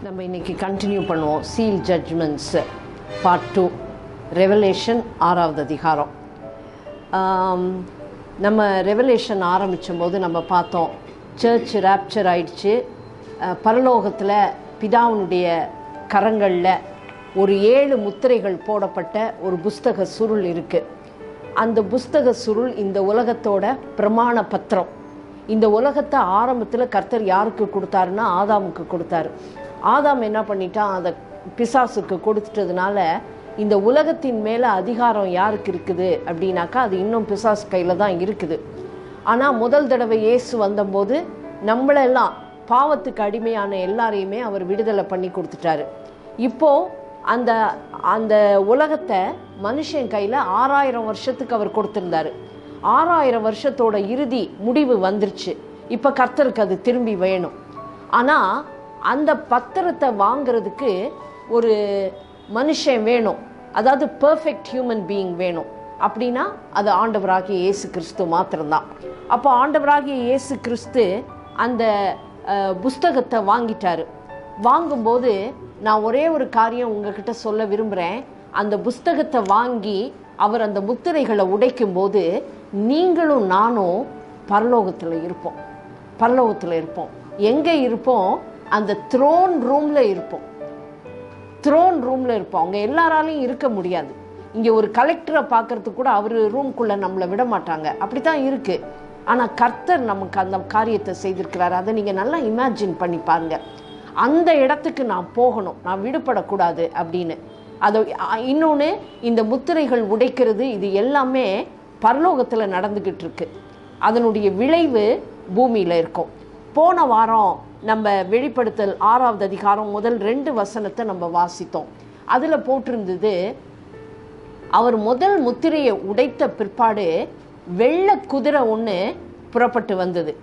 நம்ம இன்றைக்கி கண்டினியூ பண்ணுவோம். சீல் ஜட்ஜ்மெண்ட்ஸு பார்ட் 2, ரெவலேஷன் 6வது அதிகாரம். நம்ம ரெவலேஷன் ஆரம்பித்த போது நம்ம பார்த்தோம், சர்ச் ராப்சர் ஆயிடுச்சு. பரலோகத்தில் பிதாவினுடைய கரங்களில் ஒரு 7 முத்திரைகள் போடப்பட்ட ஒரு புஸ்தக சுருள் இருக்குது. அந்த புஸ்தக சுருள் இந்த உலகத்தோட பிரமாண பத்திரம். இந்த உலகத்தை ஆரம்பத்தில் கர்த்தர் யாருக்கு கொடுத்தாருன்னா ஆதாமுக்கு கொடுத்தாரு. ஆதாம் என்ன பண்ணிட்டான், அதை பிசாசுக்கு கொடுத்துட்டதுனால இந்த உலகத்தின் மேலே அதிகாரம் யாருக்கு இருக்குது அப்படின்னாக்கா அது இன்னும் பிசாசு கையில் தான் இருக்குது. ஆனால் முதல் தடவை இயேசு வந்தபோது நம்மளெல்லாம் பாவத்துக்கு அடிமையான எல்லாரையுமே அவர் விடுதலை பண்ணி கொடுத்துட்டாரு. இப்போது அந்த அந்த உலகத்தை மனுஷன் கையில் 6000 வருஷத்துக்கு அவர் கொடுத்துருந்தாரு. 6000 வருஷத்தோட இறுதி முடிவு வந்துருச்சு. இப்போ கர்த்தருக்கு அது திரும்பி வேணும். ஆனால் அந்த பத்திரத்தை வாங்கிறதுக்கு ஒரு மனுஷன் வேணும், அதாவது பர்ஃபெக்ட் ஹியூமன் பீயிங் வேணும். அப்படின்னா அது ஆண்டவராகிய இயேசு கிறிஸ்து மாத்திரம்தான். அப்போ ஆண்டவராகிய இயேசு கிறிஸ்து அந்த புஸ்தகத்தை வாங்கிட்டாரு. வாங்கும்போது நான் ஒரே ஒரு காரியம் உங்ககிட்ட சொல்ல விரும்புகிறேன். அந்த புஸ்தகத்தை வாங்கி அவர் அந்த முத்திரைகளை உடைக்கும் போது நீங்களும் நானும் பரலோகத்தில் இருப்போம். பரலோகத்தில் இருப்போம். எங்கே இருப்போம்? அந்த த்ரோன் ரூமில் இருப்போம். த்ரோன் ரூமில் இருப்போம். அவங்க எல்லாராலையும் இருக்க முடியாது. இங்கே ஒரு கலெக்டரை பார்க்கறதுக்கு கூட அவர் ரூம்குள்ளே நம்மளை விட மாட்டாங்க. அப்படி தான் இருக்குது. ஆனால் கர்த்தர் நமக்கு அந்த காரியத்தை செய்திருக்கிறார். அதை நீங்கள் நல்லா இமேஜின் பண்ணி பாருங்க. அந்த இடத்துக்கு நான் போகணும், நான் விடுபடக்கூடாது அப்படின்னு. அதை இன்னொன்று, இந்த முத்திரைகள் உடைக்கிறது இது எல்லாமே பரலோகத்தில் நடந்துக்கிட்டு இருக்கு. அதனுடைய விளைவு பூமியில் இருக்கும். போன வாரம் நம்ம வெளிப்படுத்தல் 6வது அதிகாரம் முதல் 2 வசனத்தை நம்ம வாசித்தோம். அதில் போட்டிருந்தது, அவர் முதல் முத்திரையை உடைத்த பிற்பாடு வெள்ளை குதிரை ஒன்று புறப்பட்டு வந்தது.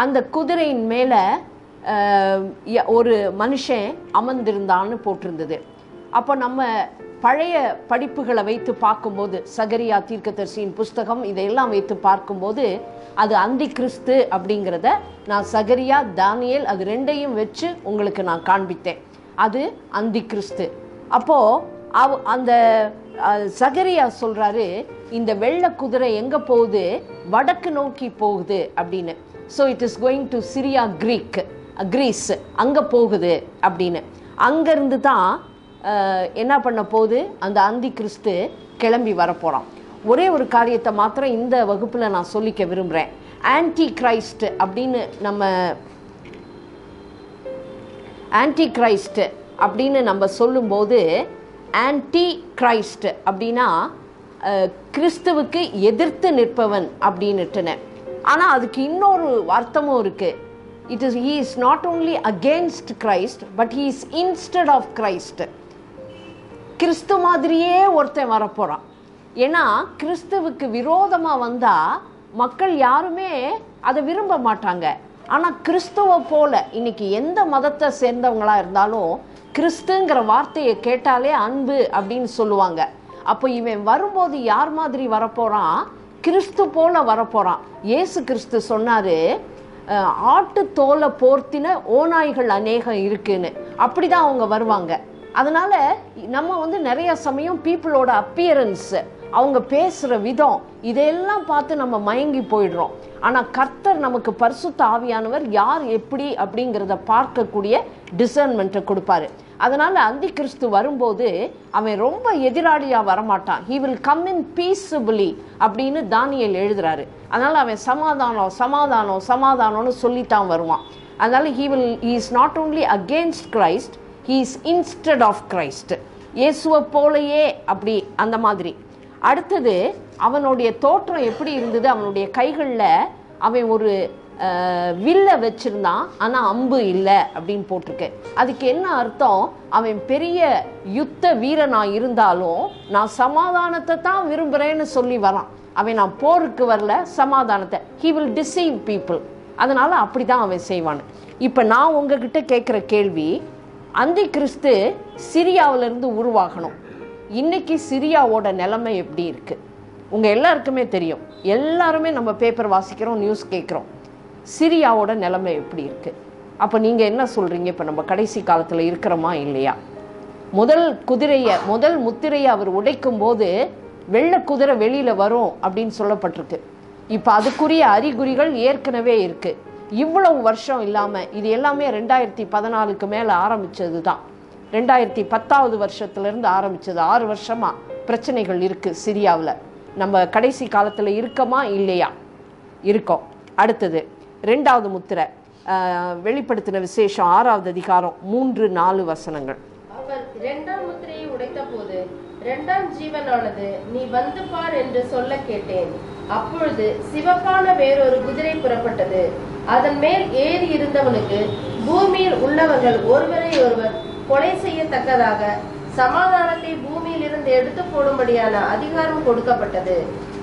அந்த குதிரையின் மேலே ஒரு மனுஷன் அமர்ந்திருந்தான்னு போட்டிருந்தது. அப்போ நம்ம பழைய படிப்புகளை வைத்து பார்க்கும்போது, சகரியா தீர்க்கதரிசியின் புஸ்தகம் இதையெல்லாம் வைத்து பார்க்கும்போது அது அந்தி கிறிஸ்து அப்படிங்கிறத நான் சகரியா தானியேல் அது 2ஐயும் வச்சு உங்களுக்கு நான் காண்பித்தேன். அது அந்தி கிறிஸ்து. அப்போது அந்த சகரியா சொல்கிறாரு, இந்த வெள்ளை குதிரை எங்கே போகுது? வடக்கு நோக்கி போகுது அப்படின்னு. So it is going to Syria Greece, அங்கே போகுது அப்படின்னு. அங்கேருந்து தான் என்ன பண்ண போகுது? அந்த அந்தி கிறிஸ்து கிளம்பி வரப்போகிறான். ஒரே ஒரு காரியத்தை மாத்திரம் இந்த வகுப்பில் நான் சொல்லிக்க விரும்புகிறேன். ஆன்டி கிரைஸ்ட் அப்படின்னு நம்ம சொல்லும்போது, ஆன்டி கிரைஸ்ட் அப்படின்னா கிறிஸ்துவுக்கு எதிர்த்து நிற்பவன் அப்படின்னுட்டுன்னு. ஆனால் அதுக்கு இன்னொரு அர்த்தமும் இருக்குது. he is not only against Christ, but he is instead of Christ. கிறிஸ்து மாதிரியே ஒருத்தன் வரப்போகிறான். ஏன்னா கிறிஸ்துவுக்கு விரோதமாக வந்தால் மக்கள் யாருமே அதை விரும்ப மாட்டாங்க. ஆனால் கிறிஸ்துவை போல இன்னைக்கு எந்த மதத்தை சேர்ந்தவங்களாக இருந்தாலும் கிறிஸ்துங்கிற வார்த்தையை கேட்டாலே அன்பு அப்படின்னு சொல்லுவாங்க. அப்போ இவன் வரும்போது யார் மாதிரி வரப்போகிறான்? கிறிஸ்து போல வரப்போகிறான். இயேசு கிறிஸ்து சொன்னார், ஆட்டு தோலை போர்த்தின ஓநாய்கள் அநேகம் இருக்குன்னு. அப்படி தான் அவங்க வருவாங்க. அதனால் நம்ம நிறைய சமயம் பீப்புளோட அப்பியரன்ஸ், அவங்க பேசுகிற விதம், இதையெல்லாம் பார்த்து நம்ம மயங்கி போயிடுறோம். ஆனால் கர்த்தர் நமக்கு பரிசுத்த ஆவியானவர் யார் எப்படி அப்படிங்கிறத பார்க்கக்கூடிய டிசர்ன்மெண்ட்டை கொடுப்பாரு. அதனால் அந்தி கிறிஸ்து வரும்போது அவன் ரொம்ப எதிராளியாக வரமாட்டான். he will come in peaceably அப்படின்னு தானியேல் எழுதுறாரு. அதனால் அவன் சமாதானம்னு சொல்லித்தான் வருவான். அதனால் he is not only against Christ, he is instead of Christ. இயேசுவை போலையே அப்படி அந்த மாதிரி. அடுத்தது, அவனுடைய தோற்றம் எப்படி இருந்தது? அவனுடைய கைகளில் அவன் ஒரு வில்ல வச்சிருந்தான், ஆனால் அம்பு இல்லை அப்படின்னு போட்டிருக்கு. அதுக்கு என்ன அர்த்தம்? அவன் பெரிய யுத்த வீரனாக இருந்தாலும் நான் சமாதானத்தை தான் விரும்புகிறேன்னு சொல்லி வரான். அவன் நான் போருக்கு வரல, சமாதானத்தை. he will deceive people. அதனால் அப்படி தான் அவன் செய்வான். இப்போ நான் உங்ககிட்ட கேட்குற கேள்வி, அந்தி கிறிஸ்து சிரியாவிலேருந்து உருவாகணும். இன்றைக்கி சிரியாவோட நிலைமை எப்படி இருக்குது? உங்கள் எல்லாருக்குமே தெரியும். எல்லாருமே நம்ம பேப்பர் வாசிக்கிறோம், நியூஸ் கேட்குறோம். சிரியாவோட நிலைமை எப்படி இருக்குது? அப்போ நீங்கள் என்ன சொல்கிறீங்க? இப்போ நம்ம கடைசி காலத்தில் இருக்கிறோமா இல்லையா? முதல் முத்திரையை அவர் உடைக்கும் போது வெள்ளை குதிரை வெளியில் வரும் அப்படின்னு சொல்லப்பட்டிருக்கு. இப்போ அதுக்குரிய அறிகுறிகள் ஏற்கனவே இருக்குது. இவ்வளவு வருஷம் இல்லாமல் இது எல்லாமே 2014 மேலே ஆரம்பித்தது தான். 2010 வருஷத்துலேருந்து ஆரம்பித்தது. 6 வருஷமாக பிரச்சனைகள் இருக்குது சிரியாவில். நம்ம கடைசி காலத்தில் இருக்கமா இல்லையா? இருக்கோம். அடுத்தது 2வது முத்திரை, வெளிப்படுத்தின விசேஷம் 6வது அதிகாரம் 3-4 வசனங்கள். அவர் 2ஆம் முத்திரையை உடைத்த போது 2ஆம் ஜீவனானது, நீ வந்து பார் என்று சொல்ல கேட்டேன். அப்பொழுது சிவப்பான வேறொரு குதிரை புறப்பட்டது. அதன் மேல் ஏறி இருந்தவனுக்கு பூமியில் உள்ளவர்கள் ஒருவரை ஒருவர் கொலை செய்யத்தக்கதாக சமாதானத்தை பூமியில் இருந்து எடுத்து போடும்படியான அதிகாரம் கொடுக்கப்பட்டது.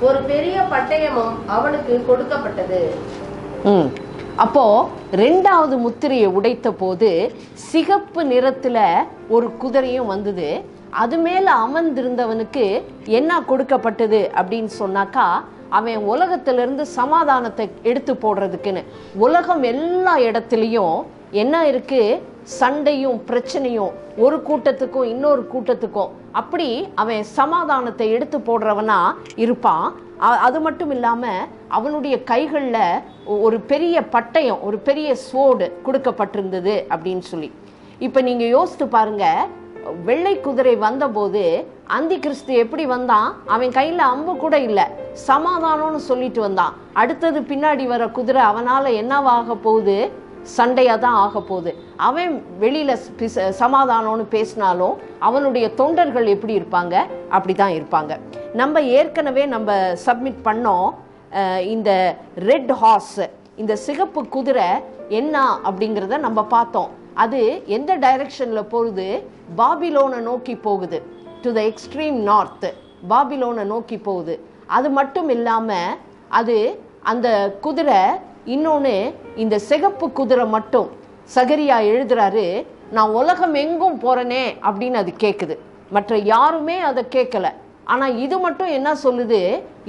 ஒரு பெரிய பட்டயமும் அவனுக்கு கொடுக்கப்பட்டது. அப்போ 2வது முத்திரையை உடைத்த போது சிகப்பு நிறத்துல ஒரு குதிரையும் வந்தது. அது மேல அமர்ந்திருந்தவனுக்கு என்ன கொடுக்கப்பட்டது அப்படின்னு சொன்னாக்கா, அவன் உலகத்திலிருந்து சமாதானத்தை எடுத்து போடுறதுக்குன்னு. உலகம் எல்லா இடத்துலையும் என்ன இருக்கு? சண்டையும் பிரச்சனையும், ஒரு கூட்டத்துக்கும் இன்னொரு கூட்டத்துக்கும். அப்படி அவன் சமாதானத்தை எடுத்து போடுறவனா இருப்பான். அது மட்டும் இல்லாமல் அவனுடைய கைகளில் ஒரு பெரிய பட்டயம், ஒரு பெரிய ஸ்வோர்டு கொடுக்கப்பட்டிருந்தது அப்படின்னு சொல்லி. இப்போ நீங்கள் யோசித்து பாருங்க, வெள்ளை குதிரை வந்தபோது அந்தி கிறிஸ்து எப்படி வந்தான்? அவன் கையில் அம்பு கூட இல்லை, சமாதானம்னு சொல்லிட்டு வந்தான். அடுத்தது பின்னாடி வர குதிரை அவனால் என்னவாக போகுது? சண்டையாக தான் ஆக போகுது. அவன் வெளியில் சமாதானம்னு பேசினாலும் அவனுடைய தொண்டர்கள் எப்படி இருப்பாங்க? அப்படி தான் இருப்பாங்க. நம்ம ஏற்கனவே சப்மிட் பண்ணோம் இந்த ரெட் ஹார்ஸ், இந்த சிகப்பு குதிரை என்ன அப்படிங்கிறத நம்ம பார்த்தோம். அது எந்த டைரக்ஷனில் போகுது? பாபிலோனை நோக்கி போகுது. டு த எக்ஸ்ட்ரீம் நார்த் பாபிலோனை நோக்கி போகுது. அது மட்டும் இல்லாமல் அது அந்த குதிரை இன்னொன்று, இந்த சிகப்பு குதிரை மட்டும் சகரியா எழுதுறாரு, நான் உலகம் எங்கும் போகிறேனே அப்படின்னு அது கேட்குது. மற்ற யாருமே அதை கேட்கல. ஆனால் இது மட்டும் என்ன சொல்லுது?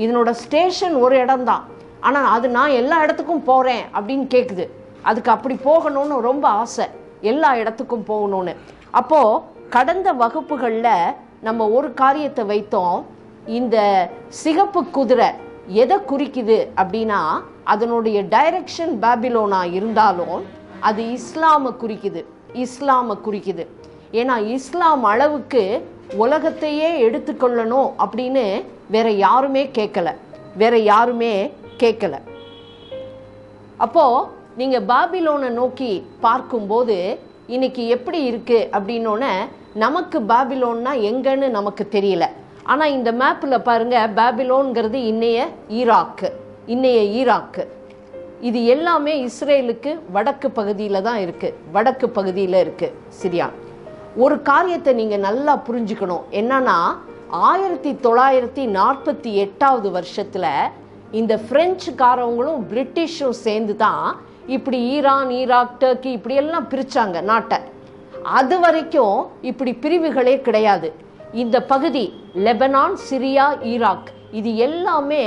இதனோட ஸ்டேஷன் ஒரு இடம்தான், ஆனால் அது நான் எல்லா இடத்துக்கும் போகிறேன் அப்படின்னு கேட்குது. அதுக்கு அப்படி போகணும்னு ரொம்ப ஆசை, எல்லா இடத்துக்கும் போகணும்னு. அப்போது கடந்த வகுப்புகளில் நம்ம ஒரு காரியத்தை வைத்தோம். இந்த சிகப்பு குதிரை எதை குறிக்குது அப்படின்னா, அதனுடைய டைரக்ஷன் பாபிலோனா இருந்தாலும் அது இஸ்லாமை குறிக்குது. இஸ்லாமை குறிக்குது. ஏன்னா இஸ்லாம் அளவுக்கு உலகத்தையே எடுத்துக்கொள்ளணும் அப்படின்னு வேற யாருமே கேட்கல. அப்போ நீங்க பாபிலோனை நோக்கி பார்க்கும்போது இன்னைக்கு எப்படி இருக்கு அப்படின்னோடனே, நமக்கு பாபிலோன்னா எங்கன்னு நமக்கு தெரியல. ஆனால் இந்த மேப்பில் பாருங்க, பாபிலோன்கிறது இன்னைய ஈராக்கு. இது எல்லாமே இஸ்ரேலுக்கு வடக்கு பகுதியில் தான் இருக்குது. வடக்கு பகுதியில் இருக்குது சிரியா. ஒரு காரியத்தை நீங்கள் நல்லா புரிஞ்சுக்கணும். என்னன்னா 1948 வருஷத்தில் இந்த பிரெஞ்சுக்காரவங்களும் பிரிட்டிஷும் சேர்ந்து தான் இப்படி ஈரான், ஈராக், டர்க்கி இப்படியெல்லாம் பிரித்தாங்க நாட்டை. அது வரைக்கும் இப்படி பிரிவுகளே கிடையாது. இந்த பகுதி லெபனான், சிரியா, ஈராக் இது எல்லாமே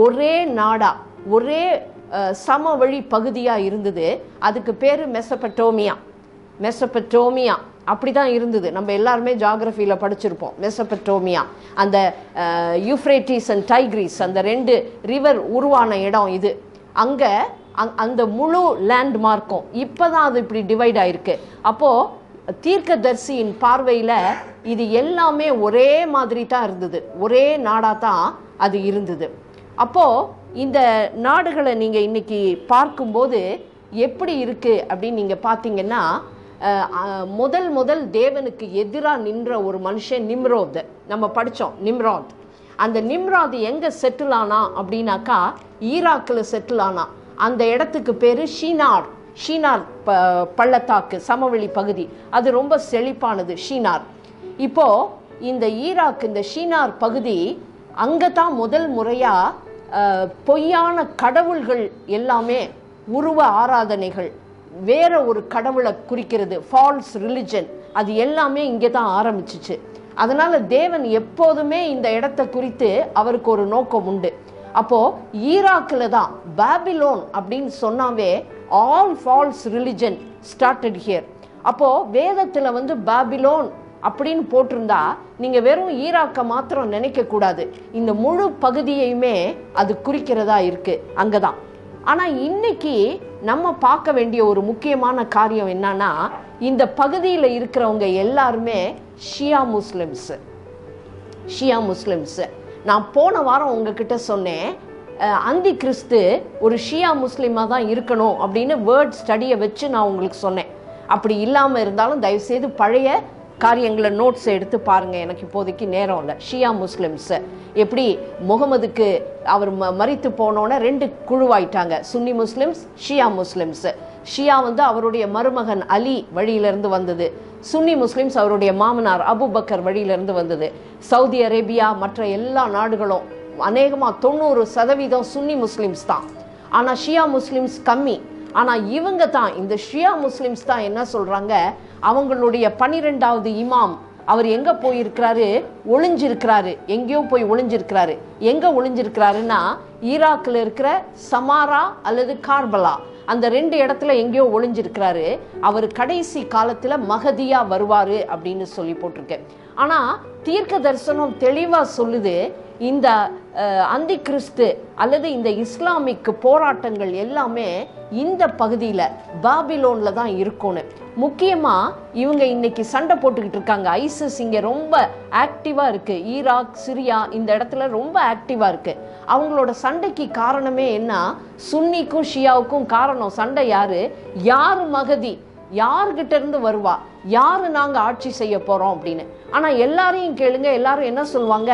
ஒரே நாடா, ஒரே சமவெளி பகுதியாக இருந்தது. அதுக்கு பேர் மெசபட்டோமியா அப்படி தான் இருந்தது. நம்ம எல்லாருமே ஜாகிரஃபியில் படிச்சிருப்போம். மெசபட்டோமியா, அந்த யூஃப்ரேட்டிஸ் அண்ட் டைக்ரிஸ் அந்த 2 ரிவர் உருவான இடம் இது. அங்கே அந்த முழு லேண்ட்மார்க்கும் இப்போ தான் அது இப்படி டிவைட் ஆயிருக்கு. அப்போது தீர்க்கதரிசியின் பார்வையில் இது எல்லாமே ஒரே மாதிரி தான் இருந்தது, ஒரே நாடாக தான் அது இருந்தது. அப்போது இந்த நாடுகளை நீங்கள் இன்னைக்கு பார்க்கும்போது எப்படி இருக்குது அப்படின்னு நீங்கள் பார்த்தீங்கன்னா, முதல் தேவனுக்கு எதிராக நின்ற ஒரு மனுஷன் நிம்ரோத். நம்ம படித்தோம் நிம்ராத். அந்த நிம்ராத் எங்கே செட்டில் ஆனா அப்படின்னாக்கா ஈராக்கில் செட்டில் ஆனா. அந்த இடத்துக்கு பேர் ஷீனார் பள்ளத்தாக்கு, சமவெளி பகுதி. அது ரொம்ப செழிப்பானது ஷீனார். இப்போது இந்த ஈராக், இந்த ஷீனார் பகுதி, அங்கே தான் முதல் முறையாக பொய்யான கடவுள்கள் எல்லாமே, உருவ ஆராதனைகள், வேற ஒரு கடவுளை குறிக்கிறது, ஃபால்ஸ் ரிலிஜன், அது எல்லாமே இங்கே தான் ஆரம்பிச்சிச்சு. அதனால் தேவன் எப்போதுமே இந்த இடத்த குறித்து அவருக்கு ஒரு நோக்கம் உண்டு. அப்போது ஈராக்கில் தான் பாபிலோன் அப்படின்னு சொன்னாவே all false religion started here. அப்போது வேதத்தில் வந்து பாபிலோன் அப்படின்னு போட்டிருந்தா நீங்கள் வெறும் ஈராக்கை மாத்திரம் நினைக்கக்கூடாது, இந்த முழு பகுதியையுமே அது குறிக்கிறதா இருக்குது அங்கே தான். ஆனால் இன்னைக்கு நம்ம பார்க்க வேண்டிய ஒரு முக்கியமான காரியம் என்னன்னா, இந்த பகுதியில் இருக்கிறவங்க எல்லாருமே ஷியா முஸ்லிம்ஸு. நான் போன வாரம் உங்ககிட்ட சொன்னேன், அந்தி கிறிஸ்து ஒரு ஷியா முஸ்லீமாக தான் இருக்கணும் அப்படின்னு வேர்ட் ஸ்டடியை வச்சு நான் உங்களுக்கு சொன்னேன். அப்படி இல்லாமல் இருந்தாலும் தயவுசெய்து பழைய காரியங்களை நோட்ஸ் எடுத்து பாருங்கள், எனக்கு இப்போதைக்கு நேரம் இல்லை. ஷியா முஸ்லிம்ஸு எப்படி முகமதுக்கு அவர் மரித்து போனோன்னே 2 குழுவாயிட்டாங்க, சுன்னி முஸ்லிம்ஸ், ஷியா முஸ்லிம்ஸு. ஷியா வந்து அவருடைய மருமகன் அலி வழியிலிருந்து வந்தது, சுன்னி முஸ்லிம்ஸ் அவருடைய மாமனார் அபுபக்கர் வழியிலிருந்து வந்தது. சவுதி அரேபியா மற்ற எல்லா நாடுகளும் அநேகமாக 90% சுன்னி முஸ்லிம்ஸ் தான். ஆனால் ஷியா முஸ்லிம்ஸ் கம்மி. ஆனால் இவங்க தான், இந்த ஷியா முஸ்லிம்ஸ் தான் என்ன சொல்கிறாங்க, அவங்களுடைய 12வது இமாம் அவர் எங்கே போயிருக்கிறாரு, ஒளிஞ்சிருக்கிறாரு, எங்கேயோ போய் ஒளிஞ்சிருக்கிறாரு. எங்கே ஒளிஞ்சிருக்கிறாருன்னா ஈராக்கில் இருக்கிற சமாரா அல்லது கார்பலா, அந்த 2 இடத்துல எங்கேயோ ஒளிஞ்சிருக்கிறாரு. அவர் கடைசி காலத்தில் மகதியா வருவார் அப்படின்னு சொல்லி போட்டிருக்கு. ஆனால் தீர்க்க தரிசனம் தெளிவாக சொல்லுது, இந்த அந்தி கிறிஸ்து அல்லது இந்த இஸ்லாமிக் போராட்டங்கள் எல்லாமே இந்த பகுதியில் பாபிலோனில் தான் இருக்கும்னு. முக்கியமாக இவங்க இன்னைக்கு சண்டை போட்டுக்கிட்டு இருக்காங்க. ஐசிஸ் இங்கே ரொம்ப ஆக்டிவாக இருக்குது, ஈராக், சிரியா இந்த இடத்துல ரொம்ப ஆக்டிவாக இருக்குது. அவங்களோட சண்டைக்கு காரணமே என்ன, சுன்னிக்கும் ஷியாவுக்கும் காரணம் சண்டை யார் மகதி, யார்கிட்ட இருந்து வருவா, யாரு நாங்கள் ஆட்சி செய்ய போகிறோம் அப்படின்னு. ஆனால் எல்லாரையும் கேளுங்க, எல்லாரும் என்ன சொல்லுவாங்க,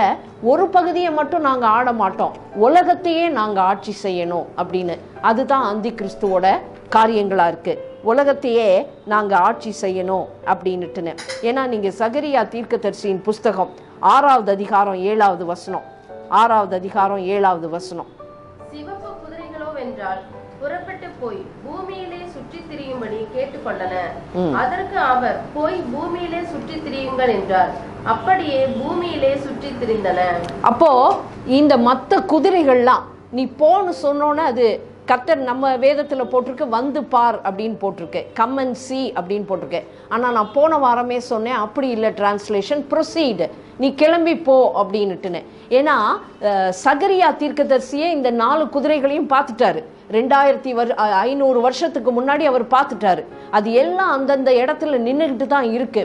ஒரு பகுதியை மட்டும் நாங்கள் ஆட மாட்டோம், உலகத்தையே நாங்கள் ஆட்சி செய்யணும் அப்படின்னு. அதுதான் அந்தி கிறிஸ்துவோட காரியங்களாக இருக்குது, உலகத்தையே நாங்கள் ஆட்சி செய்யணும் அப்படின்னுட்டுன்னு. ஏன்னா நீங்கள் சகரியா தீர்க்கதரிசியின் புஸ்தகம் 6வது அதிகாரம் 7வது வசனம், 6வது அதிகாரம் 7வது வசனம், சிவப்பு குதிரைகளோ வென்றால் புறப்பட்டு போய் பூமியிலே சுற்றி திரியும்படி கேட்டுக்கொண்டன. அதற்கு அவர், போய் பூமியிலே சுற்றி திரியுங்கள் என்றார். அப்படியே பூமியிலே சுற்றி திரிந்தன. அப்போ இந்த மற்ற குதிரைகள்லாம் நீ போன்னு சொன்னோன்னு அது கர்த்தர் நம்ம வேதத்தில் போட்டிருக்கு, வந்து பார் அப்படின்னு போட்டிருக்கு, கம் அண்ட் சி அப்படின்னு போட்டிருக்கு. ஆனால் நான் போன வாரமே சொன்னேன், அப்படி இல்லை டிரான்ஸ்லேஷன், ப்ரொசீட், நீ கிளம்பி போ அப்படின்னுட்டுன்னு. ஏன்னா சகரியா தீர்க்கதரிசியே இந்த 4 குதிரைகளையும் பார்த்துட்டாரு. 2500 வருஷத்துக்கு முன்னாடி அவர் பார்த்துட்டாரு. அது எல்லாம் அந்தந்த இடத்துல நின்றுக்கிட்டு தான் இருக்கு.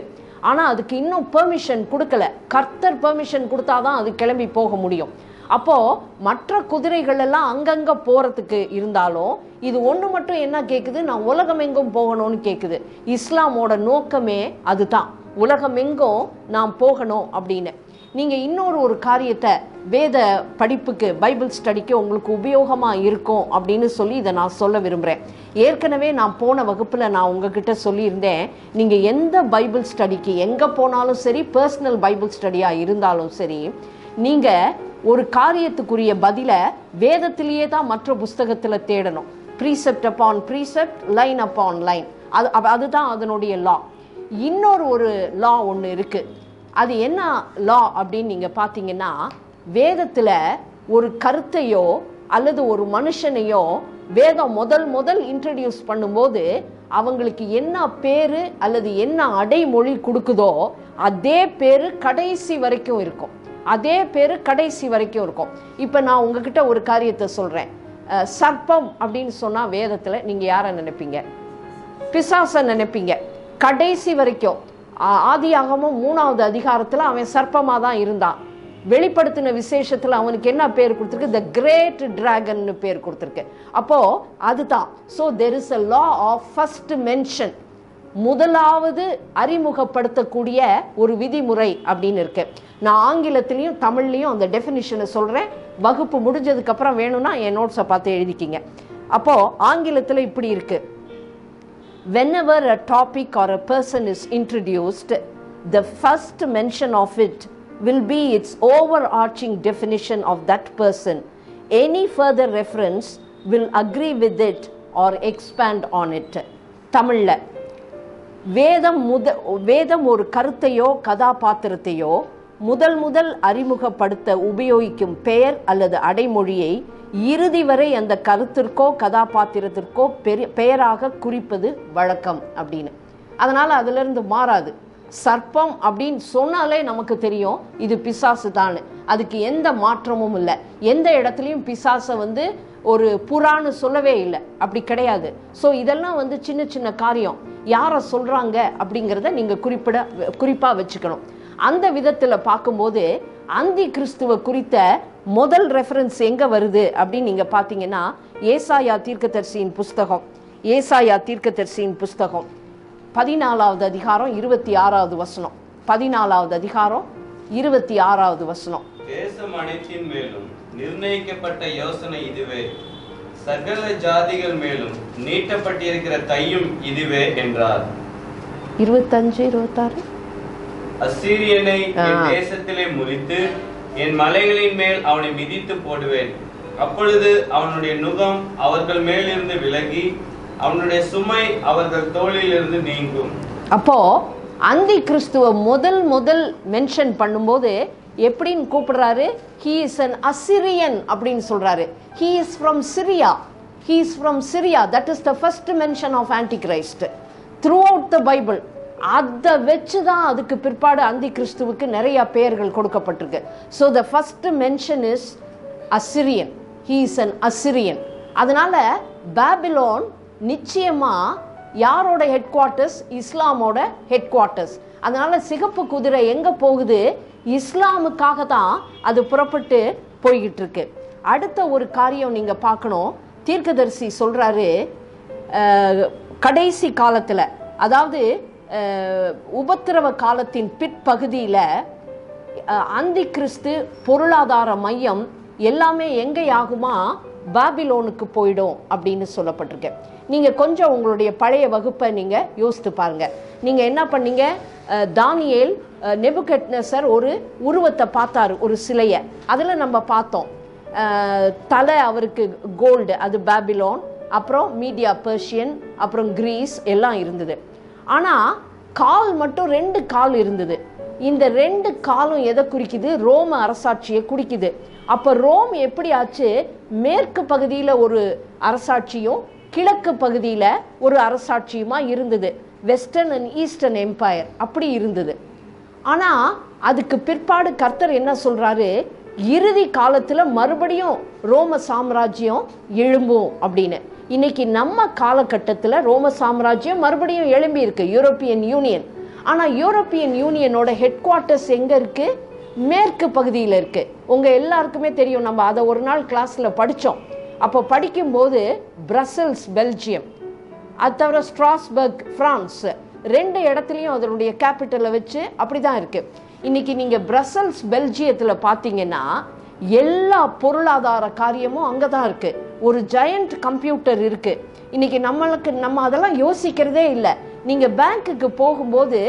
ஆனால் அதுக்கு இன்னும் பெர்மிஷன் கொடுக்கல. கர்த்தர் பெர்மிஷன் கொடுத்தாதான் அது கிளம்பி போக முடியும். அப்போ மற்ற குதிரைகள் எல்லாம் அங்கங்க போறதுக்கு இருந்தாலும் இது ஒன்று மட்டும் என்ன கேட்குது, நான் உலகம் எங்கும் போகணும்னு கேட்குது. இஸ்லாமோட நோக்கமே அதுதான், உலகம் எங்கும் நாம் போகணும் அப்படின்னு. நீங்கள் இன்னொரு காரியத்தை வேத படிப்புக்கு, பைபிள் ஸ்டடிக்கு உங்களுக்கு உபயோகமாக இருக்கும் அப்படின்னு சொல்லி இதை நான் சொல்ல விரும்புகிறேன். ஏற்கனவே நான் போன வகுப்பில் நான் உங்ககிட்ட சொல்லியிருந்தேன், நீங்கள் எந்த பைபிள் ஸ்டடிக்கு எங்கே போனாலும் சரி, பர்சனல் பைபிள் ஸ்டடியாக இருந்தாலும் சரி, நீங்கள் ஒரு காரியத்துக்குரிய பதிலை வேதத்திலேயே தான் மற்ற புஸ்தகத்தில் தேடணும். ப்ரீசெப்ட் அப்பான் ப்ரீசெப்ட், லைன் அப்பான் லைன், அதுதான் அதனுடைய லா. இன்னொரு லா ஒன்று இருக்குது. அது என்ன லா அப்படின்னு நீங்கள் பார்த்தீங்கன்னா, வேதத்தில் ஒரு கருத்தையோ அல்லது ஒரு மனுஷனையோ வேதம் முதல் இன்ட்ரடியூஸ் பண்ணும்போது அவங்களுக்கு என்ன பேர் அல்லது என்ன அடைமொழி கொடுக்குதோ அதே பேர் கடைசி வரைக்கும் இருக்கும். இப்போ நான் உங்ககிட்ட ஒரு காரியத்தை சொல்கிறேன். சர்ப்பம் அப்படின்னு சொன்னால் வேதத்தில் நீங்கள் யாரை நினைப்பீங்க? பிசாசை நினைப்பீங்க. கடைசி வரைக்கும் ஆதியாகமம் 3வது அதிகாரத்தில் அவன் சர்ப்பமாக தான் இருந்தான். வெளிப்படுத்தின விசேஷத்தில் அவனுக்கு என்ன பேர் கொடுத்துருக்கு? த கிரேட் டிராகன் பேர் கொடுத்துருக்கு. அப்போது அதுதான். So there is a law of first mention, முதலாவது அறிமுகப்படுத்தக்கூடிய ஒரு விதிமுறை அப்படின்னு இருக்கு. நான் ஆங்கிலத்திலையும் தமிழ்லையும் அந்த டெஃபினிஷனை சொல்கிறேன். வகுப்பு முடிஞ்சதுக்கப்புறம் வேணும்னா என் நோட்ஸை பார்த்து எழுதிக்கிங்க. அப்போது ஆங்கிலத்தில் இப்படி இருக்கு: whenever a topic or a person is introduced, the first mention of it will be its overarching definition of that person. Any further reference will agree with it or expand on it. தமிழில் வேதம் ஒரு கருத்தையோ கதாபாத்திரத்தையோ முதல் அறிமுகப்படுத்த உபயோகிக்கும் பெயர் அல்லது அடைமொழியை இறுதி வரை அந்த கருத்திற்கோ கதாபாத்திரத்திற்கோ பெயராக குறிப்பது வழக்கம் அப்படின்னு. அதனால அதுல இருந்து மாறாது. சர்ப்பம் அப்படின்னு சொன்னாலே நமக்கு தெரியும் இது பிசாசு தான். அதுக்கு எந்த மாற்றமும் இல்லை. எந்த இடத்துலையும் பிசாசை ஒரு புறான்னு சொல்லவே இல்லை, அப்படி கிடையாது. ஸோ இதெல்லாம் சின்ன சின்ன காரியம் யாரை சொல்றாங்க அப்படிங்கிறத நீங்க குறிப்பா வச்சுக்கணும். அந்த விதத்துல பார்க்கும்போது அந்தி கிறிஸ்துவ குறித்த முதல் ரெஃபரன்ஸ் எங்க வருது அப்படின்னு நீங்க பாத்தீங்கன்னா ஏசாயா தீர்க்கதரிசியின் புஸ்தகம் 14வது அதிகாரம் 26வது வசனம். 14வது அதிகாரம் 26வது வசனம். தேசம் அனைத்தின் மேலும் நிர்ணயிக்கப்பட்ட யோசனை இதுவே, சகல ஜாதிகள் மேலும் நீட்டப்பட்டிருக்கிற தையும் இதுவே என்றார். 25-26 அசீரியனை என் தேசத்திலே முறித்து என் மலைகளின் மேல் அவனை மிதித்து போடுவேன். அப்பொழுது அவனுடைய நுகம் அவர்கள் மேலிருந்து விலகி அவனுடைய சுமை அவர்கள் தோளில் இருந்து நீங்கும். அப்போ அந்தி கிறிஸ்துவ முதல் மென்ஷன் பண்ணும்போது எப்படின்னு கூப்பிடுறாரு? he is an Assyrian அப்படின்னு சொல்றாரு. he is from Syria. that is the first mention of Antichrist throughout the Bible. அதை வச்சுதான் அதுக்கு பிற்பாடு அந்தி கிறிஸ்துவுக்கு நிறைய பெயர்கள் கொடுக்கப்பட்டிருக்கு. so the first mention is Assyrian. he is an Assyrian. அதனால பாபிலோன் நிச்சயமா யாரோட ஹெட் குவார்ட்டர்ஸ்? இஸ்லாமோட ஹெட் குவார்ட்டர்ஸ். அதனால சிகப்பு குதிரை எங்க போகுது? இஸ்லாமுக்காக தான் அது புறப்பட்டு போய்கிட்டு இருக்கு. அடுத்த ஒரு காரியம் நீங்க பார்க்கணும். தீர்க்கதரிசி சொல்றாரு, கடைசி காலத்துல, அதாவது உபத்திரவ காலத்தின் பிற்பகுதியில அந்தி கிறிஸ்து பொருளாதார மையம் எல்லாமே எங்கே ஆகுமா? பாபிலோனுக்கு போயிடும் அப்படின்னு சொல்லப்பட்டிருக்கு. நீங்க கொஞ்சம் உங்களுடைய பழைய வகுப்பை நீங்க யோசித்து பாருங்க. நீங்க என்ன பண்ணீங்க? தானியேல் நெபுகட்நேசர் ஒரு உருவத்தை பார்த்தாரு, ஒரு சிலையை. அதுல நம்ம பார்த்தோம் தலை அவருக்கு கோல்டு, அது பாபிலோன், அப்புறம் மீடியா பெர்ஷியன், அப்புறம் கிரீஸ் எல்லாம் இருந்தது. ஆனா கால் மட்டும் 2 கால் இருந்தது. இந்த 2 காலும் எதை குறிக்குது? ரோம அரசாட்சியை குறிக்குது. அப்ப ரோம் எப்படி ஆச்சு? மேற்கு பகுதியில ஒரு அரசாட்சியும் கிழக்கு பகுதியில ஒரு அரசாட்சியுமா இருந்தது. வெஸ்டர்ன் அண்ட் ஈஸ்டர்ன் எம்பையர் அப்படி இருந்தது. ஆனா அதுக்கு பிற்பாடு கர்த்தர் என்ன சொல்றாரு? இறுதி காலத்துல மறுபடியும் ரோம சாம்ராஜ்யம் எழும்பும் அப்படின்னு. இன்னைக்கு நம்ம காலகட்டத்தில் ரோம சாம்ராஜ்யம் மறுபடியும் எழும்பி இருக்கு, யூரோப்பியன் யூனியன். ஆனா யூரோப்பியன் யூனியனோட ஹெட் குவார்ட்டர்ஸ் எங்க இருக்கு? மேற்கு பகுதியில் இருக்கு. உங்க எல்லாருக்குமே தெரியும், நம்ம அதை ஒரு நாள் கிளாஸ்ல படிச்சோம். அப்போ படிக்கும்போது பிரசல்ஸ் பெல்ஜியம், அது தவிர ஸ்ட்ராஸ்பர்க் பிரான்ஸ், 2 இடத்துலையும் அதனுடைய கேபிட்டலை வச்சு அப்படிதான் இருக்கு. இன்னைக்கு நீங்க பிரசல்ஸ் பெல்ஜியத்துல பாத்தீங்கன்னா எல்லா பொருளாதார காரியமும் அங்கதான் இருக்கு. ஒரு ஜெயண்ட் கம்ப்யூட்டர் இருக்கு. இன்னைக்கு நம்ம அதெல்லாம் யோசிக்கிறதே இல்லை. நீங்க பேங்க்குக்கு போகும்போது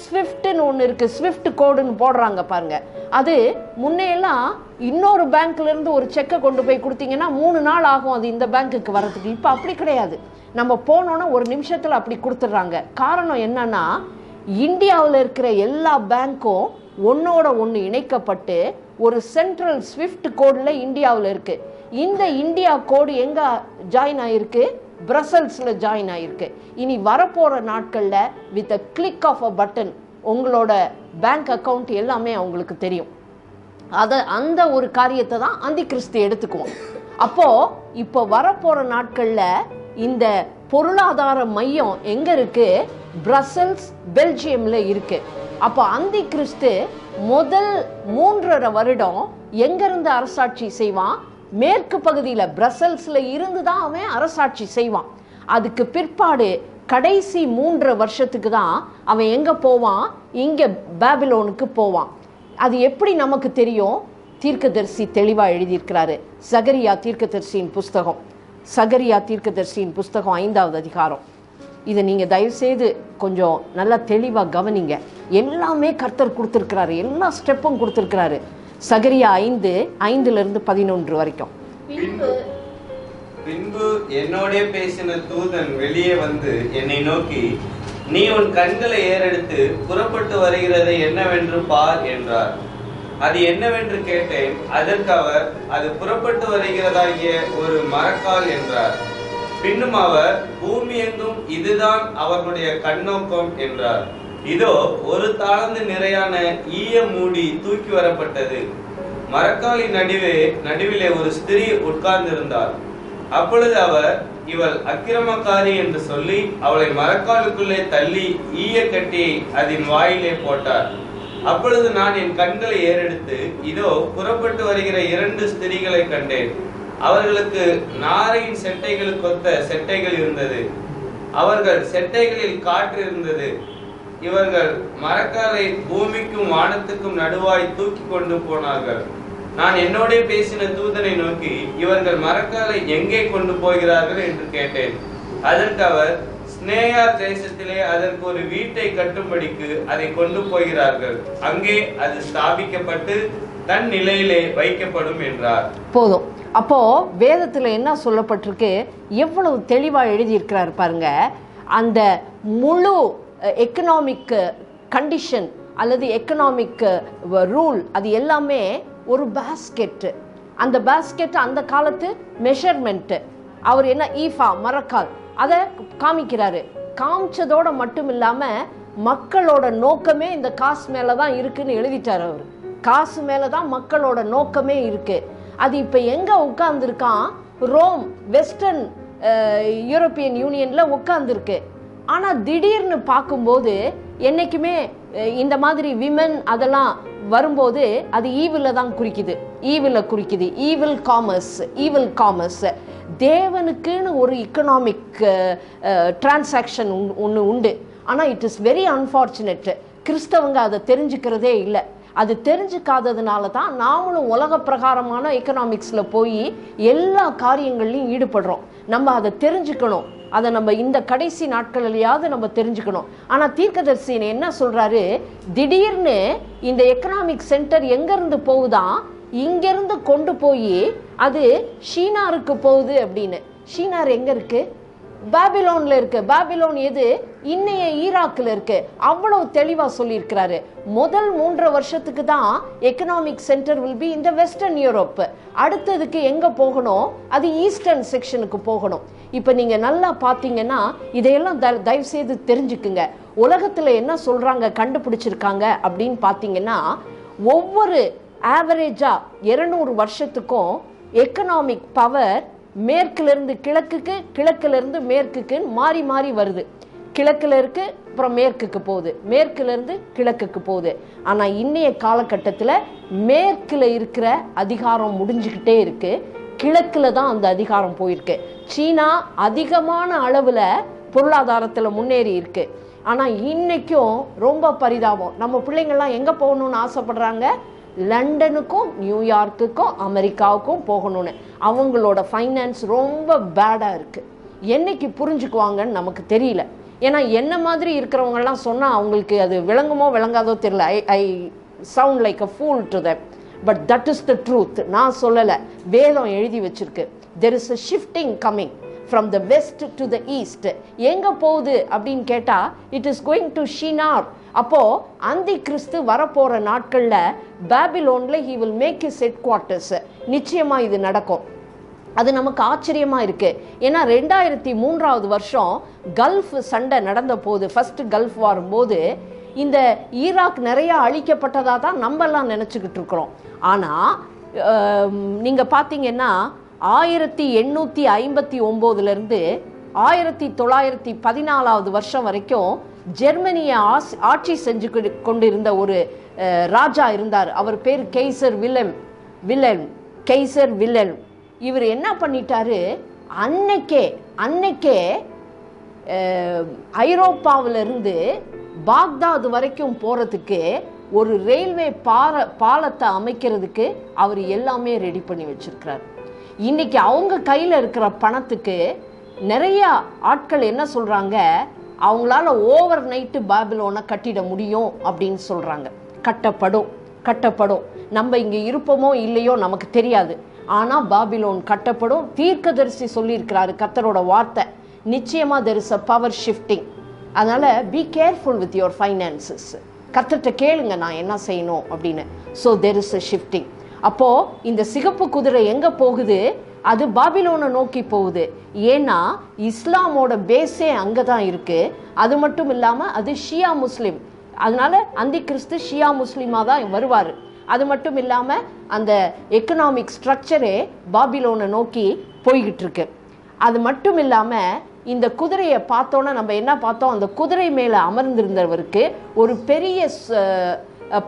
ஸ்விஃப்ட்னு ஒன்று இருக்கு, ஸ்விஃப்ட் கோடுன்னு போடுறாங்க பாருங்க. அது முன்னையெல்லாம் இன்னொரு பேங்க்ல இருந்து ஒரு செக்கை கொண்டு போய் கொடுத்தீங்கன்னா 3 நாள் ஆகும் அது இந்த பேங்க்குக்கு வர்றதுக்கு. இப்போ அப்படி கிடையாது. நம்ம போனோன்னா 1 நிமிஷத்துல அப்படி கொடுத்துட்றாங்க. காரணம் என்னன்னா, இந்தியாவில் இருக்கிற எல்லா பேங்க்கும் ஒன்னோட ஒன்று இணைக்கப்பட்டு ஒரு சென்ட்ரல் ஸ்விஃப்ட் கோடில் இந்தியாவில் இருக்கு. இந்த இந்தியா கோடு எங்க ஜாயின் ஆயிருக்கு? பிரசல்ஸ்ல ஜாயின் ஆயிருக்கு. இனி வரப்போற நாட்கள்ல with a click of a button உங்களோட பேங்க் அக்கவுண்ட் எல்லாமே அவங்களுக்கு தெரியும். அந்த ஒரு காரியத்தை தான் அந்தி கிறிஸ்து எடுத்துக்குவோம். அப்போ இப்போ வரப்போற நாட்கள்ல இந்த பொருளாதார மையம் எங்க இருக்கு? பிரசல்ஸ் பெல்ஜியம்ல இருக்கு. அப்போ அந்தி கிறிஸ்து முதல் 3.5 வருடம் எங்க இருந்து அரசாட்சி செய்வான்? மேற்கு பகுதியில பிரசல்ஸ்ல இருந்து தான் அவன் அரசாட்சி செய்வான். அதுக்கு பிற்பாடு கடைசி 3.5 வருஷத்துக்கு தான் அவன் எங்க போவான்? இங்க பாபிலோனுக்கு போவான். அது எப்படி நமக்கு தெரியும்? தீர்க்கதரிசி தெளிவா எழுதியிருக்கிறாரு. சகரியா தீர்க்கதரிசியின் புஸ்தகம் 5வது அதிகாரம். இதை நீங்க தயவு செய்து கொஞ்சம் நல்லா தெளிவா கவனிங்க. எல்லாமே கர்த்தர் கொடுத்திருக்கிறாரு, எல்லா ஸ்டெப்பும் கொடுத்திருக்கிறாரு. சகரியா 5:5 11 வரைக்கும். பின்பு என்னோட பேசின தூதன் வெளியே வந்து என்னை நோக்கி, நீ உன் கண்களை ஏறெடுத்து புறப்பட்டு வருகிறது என்னவென்று பார் என்றார். அது என்னவென்று கேட்டேன். அதற்கு அவர், அது புறப்பட்டு வருகிறதாகிய ஒரு மரக்கால் என்றார். பின்னும் அவர், பூமி எங்கும் இதுதான் அவர்களுடைய கண்ணோக்கம் என்றார். இதோ ஒரு தாளந்து நிறையான ஈய மூடி தூக்கி வரப்பட்டது. மரக்காலின் நடுவிலே ஒரு ஸ்திரீ உட்கார்ந்திருந்தார். அப்பொழுது அவர், இவள் அக்கிரமக்காரி என்று சொல்லி அவளை மரக்காலுக்குள்ளே தள்ளி ஈய கட்டியை அதன் வாயிலே போட்டார். அப்பொழுது நான் என் கண்களை ஏறெடுத்து, இதோ புறப்பட்டு வருகிற 2 ஸ்திரீகளை கண்டேன். அவர்களுக்கு நாரையின் செட்டைகளுக்கு ஒத்த செட்டைகள் இருந்தது. அவர்கள் செட்டைகளில் காற்று இருந்தது. இவர்கள் மரக்காலை பூமிக்கும் வானத்துக்கும் நடுவாய் தூக்கி கொண்டு போனார்கள். நான் என்னோட பேசின தூதனை நோக்கி, இவர்கள் மரக்காலை எங்கே கொண்டு போகிறார்கள் என்று கேட்டேன். அதற்கு அவர், ஸ்னேயா தேசத்திலே அதற்கு ஒரு வீட்டை கட்டும்படிக்கு அதை கொண்டு போகிறார்கள். அங்கே அது ஸ்தாபிக்கப்பட்டு தன் நிலையிலே வைக்கப்படும் என்றார். போதும். அப்போ வேதத்துல என்ன சொல்லப்பட்டிருக்கு, எவ்வளவு தெளிவா எழுதியிருக்கிறார் பாருங்க. அந்த முழு எக்கனாமிக் கண்டிஷன் அல்லது எக்கனாமிக் ரூல் அது எல்லாமே ஒரு பாஸ்கெட். அந்த பாஸ்கெட் அந்த காலத்து மெஷர்மெண்ட். அவர் என்ன ஈஃபா மரக்கால் அதை காமிக்கிறாரு. காமிச்சதோட மட்டும் இல்லாம மக்களோட நோக்கமே இந்த காசு மேலதான் இருக்குன்னு எழுதிட்டார். அவர் காசு மேலதான் மக்களோட நோக்கமே இருக்கு. அது இப்ப எங்க உட்கார்ந்துருக்கான், ரோம் வெஸ்டர்ன் யூரோப்பியன் யூனியன்ல உட்கார்ந்துருக்கு. ஆனா திடீர்னு பார்க்கும்போது என்னைக்குமே இந்த மாதிரி விமன் அதெல்லாம் வரும்போது அது ஈவில தான் குறிக்குது. Evil commerce. தேவனுக்குன்னு ஒரு எக்கனாமிக் டிரான்சாக்ஷன் ஒன்று உண்டு. ஆனால் இட் இஸ் வெரி அன்ஃபார்ச்சுனேட், கிறிஸ்தவங்க அதை தெரிஞ்சுக்கிறதே இல்லை. அது தெரிஞ்சுக்காததுனால தான் நாமளும் உலக பிரகாரமான எக்கனாமிக்ஸில் போய் எல்லா காரியங்கள்லையும் ஈடுபடுறோம். நம்ம அதை தெரிஞ்சுக்கணும். அதை நம்ம இந்த கடைசி நாட்களிலேயாவது நம்ம தெரிஞ்சுக்கணும். ஆனால் தீர்க்கதரிசி என்ன சொல்றாரு, திடீர்னு இந்த எக்கனாமிக் சென்டர் எங்கேருந்து போகுதான், இங்கேருந்து கொண்டு போய் அது ஷீனாருக்கு போகுது அப்படின்னு. ஷீனார் எங்கே இருக்கு? பாபிலோன்ல இருக்கு. பாபிலோன் எது? இன்னைய ஈராக்ல இருக்கு. அவ்வளவு தெளிவா சொல்லியிருக்கிறாரு. முதல் 3 வருஷத்துக்கு தான் எக்கனாமிக் சென்டர் வில் பி இந்த வெஸ்டர்ன் யூரோப். அடுத்ததுக்கு எங்க போகணும்? அது ஈஸ்டர்ன் செக்ஷனுக்கு போகணும். இப்ப நீங்க நல்லா பாத்தீங்கன்னா இதையெல்லாம் தயவு செய்து தெரிஞ்சுக்குங்க. உலகத்துல என்ன சொல்றாங்க கண்டுபிடிச்சிருக்காங்க அப்படின்னு பாத்தீங்கன்னா, ஒவ்வொரு ஆவரேஜா 200 வருஷத்துக்கும் எக்கனாமிக் பவர் மேற்குல இருந்து கிழக்குக்கு, கிழக்குல இருந்து மேற்குக்கு மாறி மாறி வருது. கிழக்குல இருக்கு, அப்புறம் மேற்குக்கு போகுது, மேற்குல இருந்து கிழக்குக்கு போகுது. ஆனா இன்னைய காலகட்டத்தில் மேற்குல இருக்கிற அதிகாரம் முடிஞ்சுக்கிட்டே இருக்கு, கிழக்குல தான் அந்த அதிகாரம் போயிருக்கு. சீனா அதிகமான அளவுல பொருளாதாரத்துல முன்னேறி இருக்கு. ஆனா இன்னைக்கும் ரொம்ப பரிதாபம், நம்ம பிள்ளைங்கள்லாம் எங்க போகணும்னு ஆசைப்படுறாங்க, லண்டனுக்கும் நியூயார்க்குக்கும் அமெரிக்காவுக்கும் போகணும்னு. அவங்களோட ஃபைனான்ஸ் ரொம்ப பேடாக இருக்குது. என்னைக்கு புரிஞ்சுக்குவாங்கன்னு நமக்கு தெரியல. ஏன்னா என்ன மாதிரி இருக்கிறவங்கலாம் சொன்னால் அவங்களுக்கு அது விளங்குமோ விளங்காதோ தெரியல. I sound like a fool to that, but that is the truth. நான் சொல்லலை, வேதம் எழுதி வச்சிருக்கு. There is a shifting coming from the west to the east. எங்க போகுது அப்படின்னு கேட்டா it is going to Shinar. அப்போ அந்தி கிறிஸ்து வரப்போற நாட்கள்ல பாபிலோன்ல he will make his headquarters. நிச்சயமா இது நடக்கும். அது நமக்கு ஆச்சரியமா இருக்கு. ஏன்னா 2003வது வருஷம் கல்ஃப் சண்டை நடந்த போது, ஃபர்ஸ்ட் கல்ஃப் வரும்போது இந்த ஈராக் நிறைய அழிக்கப்பட்டதா தான் நம்ம எல்லாம் நினைச்சுக்கிட்டு இருக்கிறோம். ஆனா நீங்க பாத்தீங்கன்னா 1859 1914 வருஷம் வரைக்கும் ஜெர்மனியை ஆட்சி செஞ்சு கொண்டிருந்த ஒரு ராஜா இருந்தார். அவர் பேர் கெய்சர் வில்லெல்ம். இவர் என்ன பண்ணிட்டாரு, அன்னைக்கே ஐரோப்பாவிலிருந்து பாக்தாத் வரைக்கும் போறதுக்கு ஒரு ரயில்வே பாலத்தை அமைக்கிறதுக்கு அவர் எல்லாமே ரெடி பண்ணி வச்சிருக்கிறார். இன்னைக்கு அவங்க கையில் இருக்கிற பணத்துக்கு நிறைய ஆட்கள் என்ன சொல்றாங்க, அவங்களால ஓவர் நைட்டு பாபிலோனை கட்டிட முடியும் அப்படின்னு சொல்றாங்க. கட்டப்படும். நம்ம இங்க இருப்போமோ இல்லையோ நமக்கு தெரியாது, ஆனா பாபிலோன் கட்டப்படும். தீர்க்கதரிசி சொல்லியிருக்கிறாரு, கர்த்தரோட வார்த்தை. நிச்சயமா there is a power shifting. அதனால be careful with your finances. கர்த்தர்ட்ட கேளுங்க நான் என்ன செய்யணும் அப்படின்னு. So there is a shifting. அப்போது இந்த சிகப்பு குதிரை எங்கே போகுது? அது பாபிலோனை நோக்கி போகுது. ஏன்னா இஸ்லாமோட பேஸே அங்கே தான் இருக்குது. அது மட்டும் இல்லாமல் அது ஷியா முஸ்லீம், அதனால அந்தி கிறிஸ்து ஷியா முஸ்லீமாக தான் வருவார். அது மட்டும் இல்லாமல் அந்த எக்கனாமிக் ஸ்ட்ரக்சரே பாபிலோனை நோக்கி போய்கிட்டு இருக்கு. அது மட்டும் இல்லாமல் இந்த குதிரையை பார்த்தோன்னா நம்ம என்ன பார்த்தோம்? அந்த குதிரை மேலே அமர்ந்திருந்தவருக்கு ஒரு பெரிய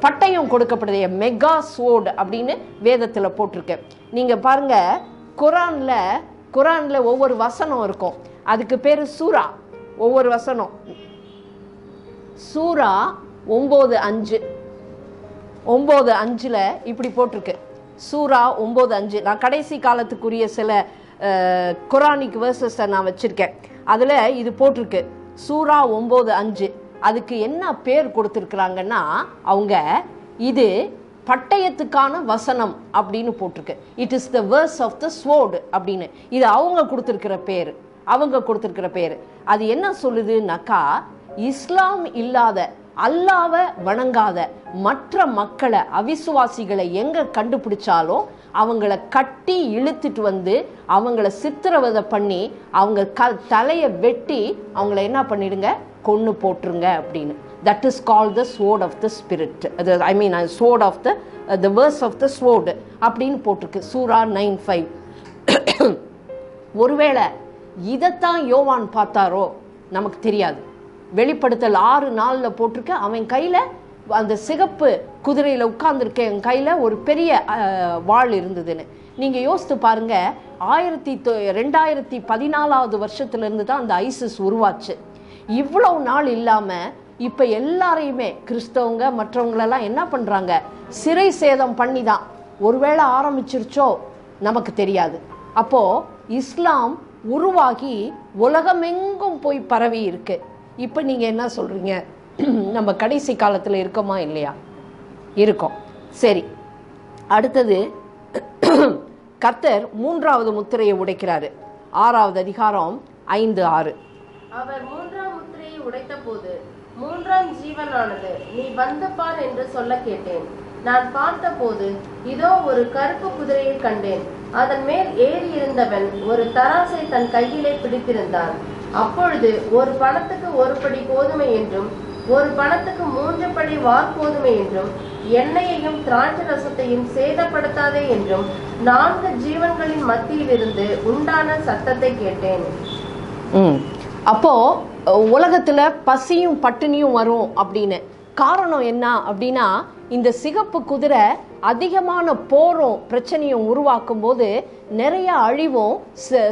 பட்டயம் கொடுக்கப்படுது, மெகா ஸ்வோர்ட் அப்படின்னு வேதத்தில் போட்டிருக்கு. நீங்கள் பாருங்க, குரான்ல ஒவ்வொரு வசனம் இருக்கும், அதுக்கு பேர் சூரா. ஒவ்வொரு வசனம் சூரா 9:5 இப்படி போட்டிருக்கு. சூரா 9:5. நான் கடைசி காலத்துக்குரிய சில குரானிக் வேர்சஸை நான் வச்சிருக்கேன். அதில் இது போட்டிருக்கு சூரா 9:5. அதுக்கு என்ன பேர் கொடுத்துருக்குறாங்கன்னா, அவங்க இது பட்டயத்துக்கான வசனம் அப்படின்னு போட்டிருக்கு. It is the verse of the sword அப்படின்னு. இது அவங்க கொடுத்துருக்கிற பேர். அது என்ன சொல்லுதுன்னாக்கா, இஸ்லாம் இல்லாத, அல்லாவை வணங்காத மற்ற மக்களை, அவிசுவாசிகளை எங்கே கண்டுபிடிச்சாலும் அவங்கள கட்டி இழுத்துட்டு வந்து அவங்கள சித்திரவதை பண்ணி அவங்க தலையை வெட்டி அவங்கள என்ன பண்ணிடுங்க, கொன்று போட்டுருங்க அப்படின்னு. That is called the sword of the spirit. I mean sword of the verse of the sword அப்படின்னு போட்டிருக்கு சூரா 9:5. ஒருவேளை இதைத்தான் யோவான் பார்த்தாரோ நமக்கு தெரியாது. வெளிப்படுத்தல் 6:4 போட்டிருக்கு, அவன் கையில் அந்த சிகப்பு குதிரையில் உட்கார்ந்துருக்க என் கையில் ஒரு பெரிய வாள் இருந்ததுன்னு. நீங்கள் யோசித்து பாருங்க, 2014 வருஷத்துலேருந்து தான் அந்த ஐசிஸ் உருவாச்சு. இவ்வளவு நாள் இல்லாமல் இப்போ எல்லாரையுமே கிறிஸ்தவங்க மற்றவங்களெல்லாம் என்ன பண்ணுறாங்க, சிறை சேதம் பண்ணி தான். ஒருவேளை ஆரம்பிச்சிருச்சோ நமக்கு தெரியாது. அப்போது இஸ்லாம் உருவாகி உலகமெங்கும் போய் பரவி இருக்கு. இப்போ நீங்கள் என்ன சொல்கிறீங்க, நம்ம கடைசி காலத்தில் இருக்கோமா இல்லையா? இருக்கோம். சரி, அடுத்தது கர்த்தர் 3வது முத்திரையை உடைக்கிறாரு. 6வது அதிகாரம் 5-6. அவர் 3ஆம் முத்திரையை உடைத்த போது 3ஆம் ஜீவனானது, நீ வந்து பார் என்று சொல்ல கேட்டேன். நான் பார்த்தபோது இதோ ஒரு கருப்பு குதிரையை கண்டேன். அதன் மேல் ஏறி இருந்தவன் ஒரு தராசை தன் கையிலே பிடித்திருந்தான். அப்பொழுது ஒரு பணத்துக்கு 1 படி கோதுமை என்றும் ஒரு பணத்துக்கு 3 படி வார்கோதுமை என்றும் எண்ணெயையும் திராட்சை ரசத்தையும் சேதப்படுத்தாதே என்றும் 4 ஜீவன்களின் மத்தியில் இருந்து உண்டான சத்தத்தை கேட்டேன். அப்போ உலகத்துல பசியும் பட்டினியும் வரும் அப்படின்னு காரணம் என்ன அப்படின்னா, இந்த சிகப்பு குதிரை அதிகமான போரும் பிரச்சனையும் உருவாக்கும் போது நிறைய அழிவும்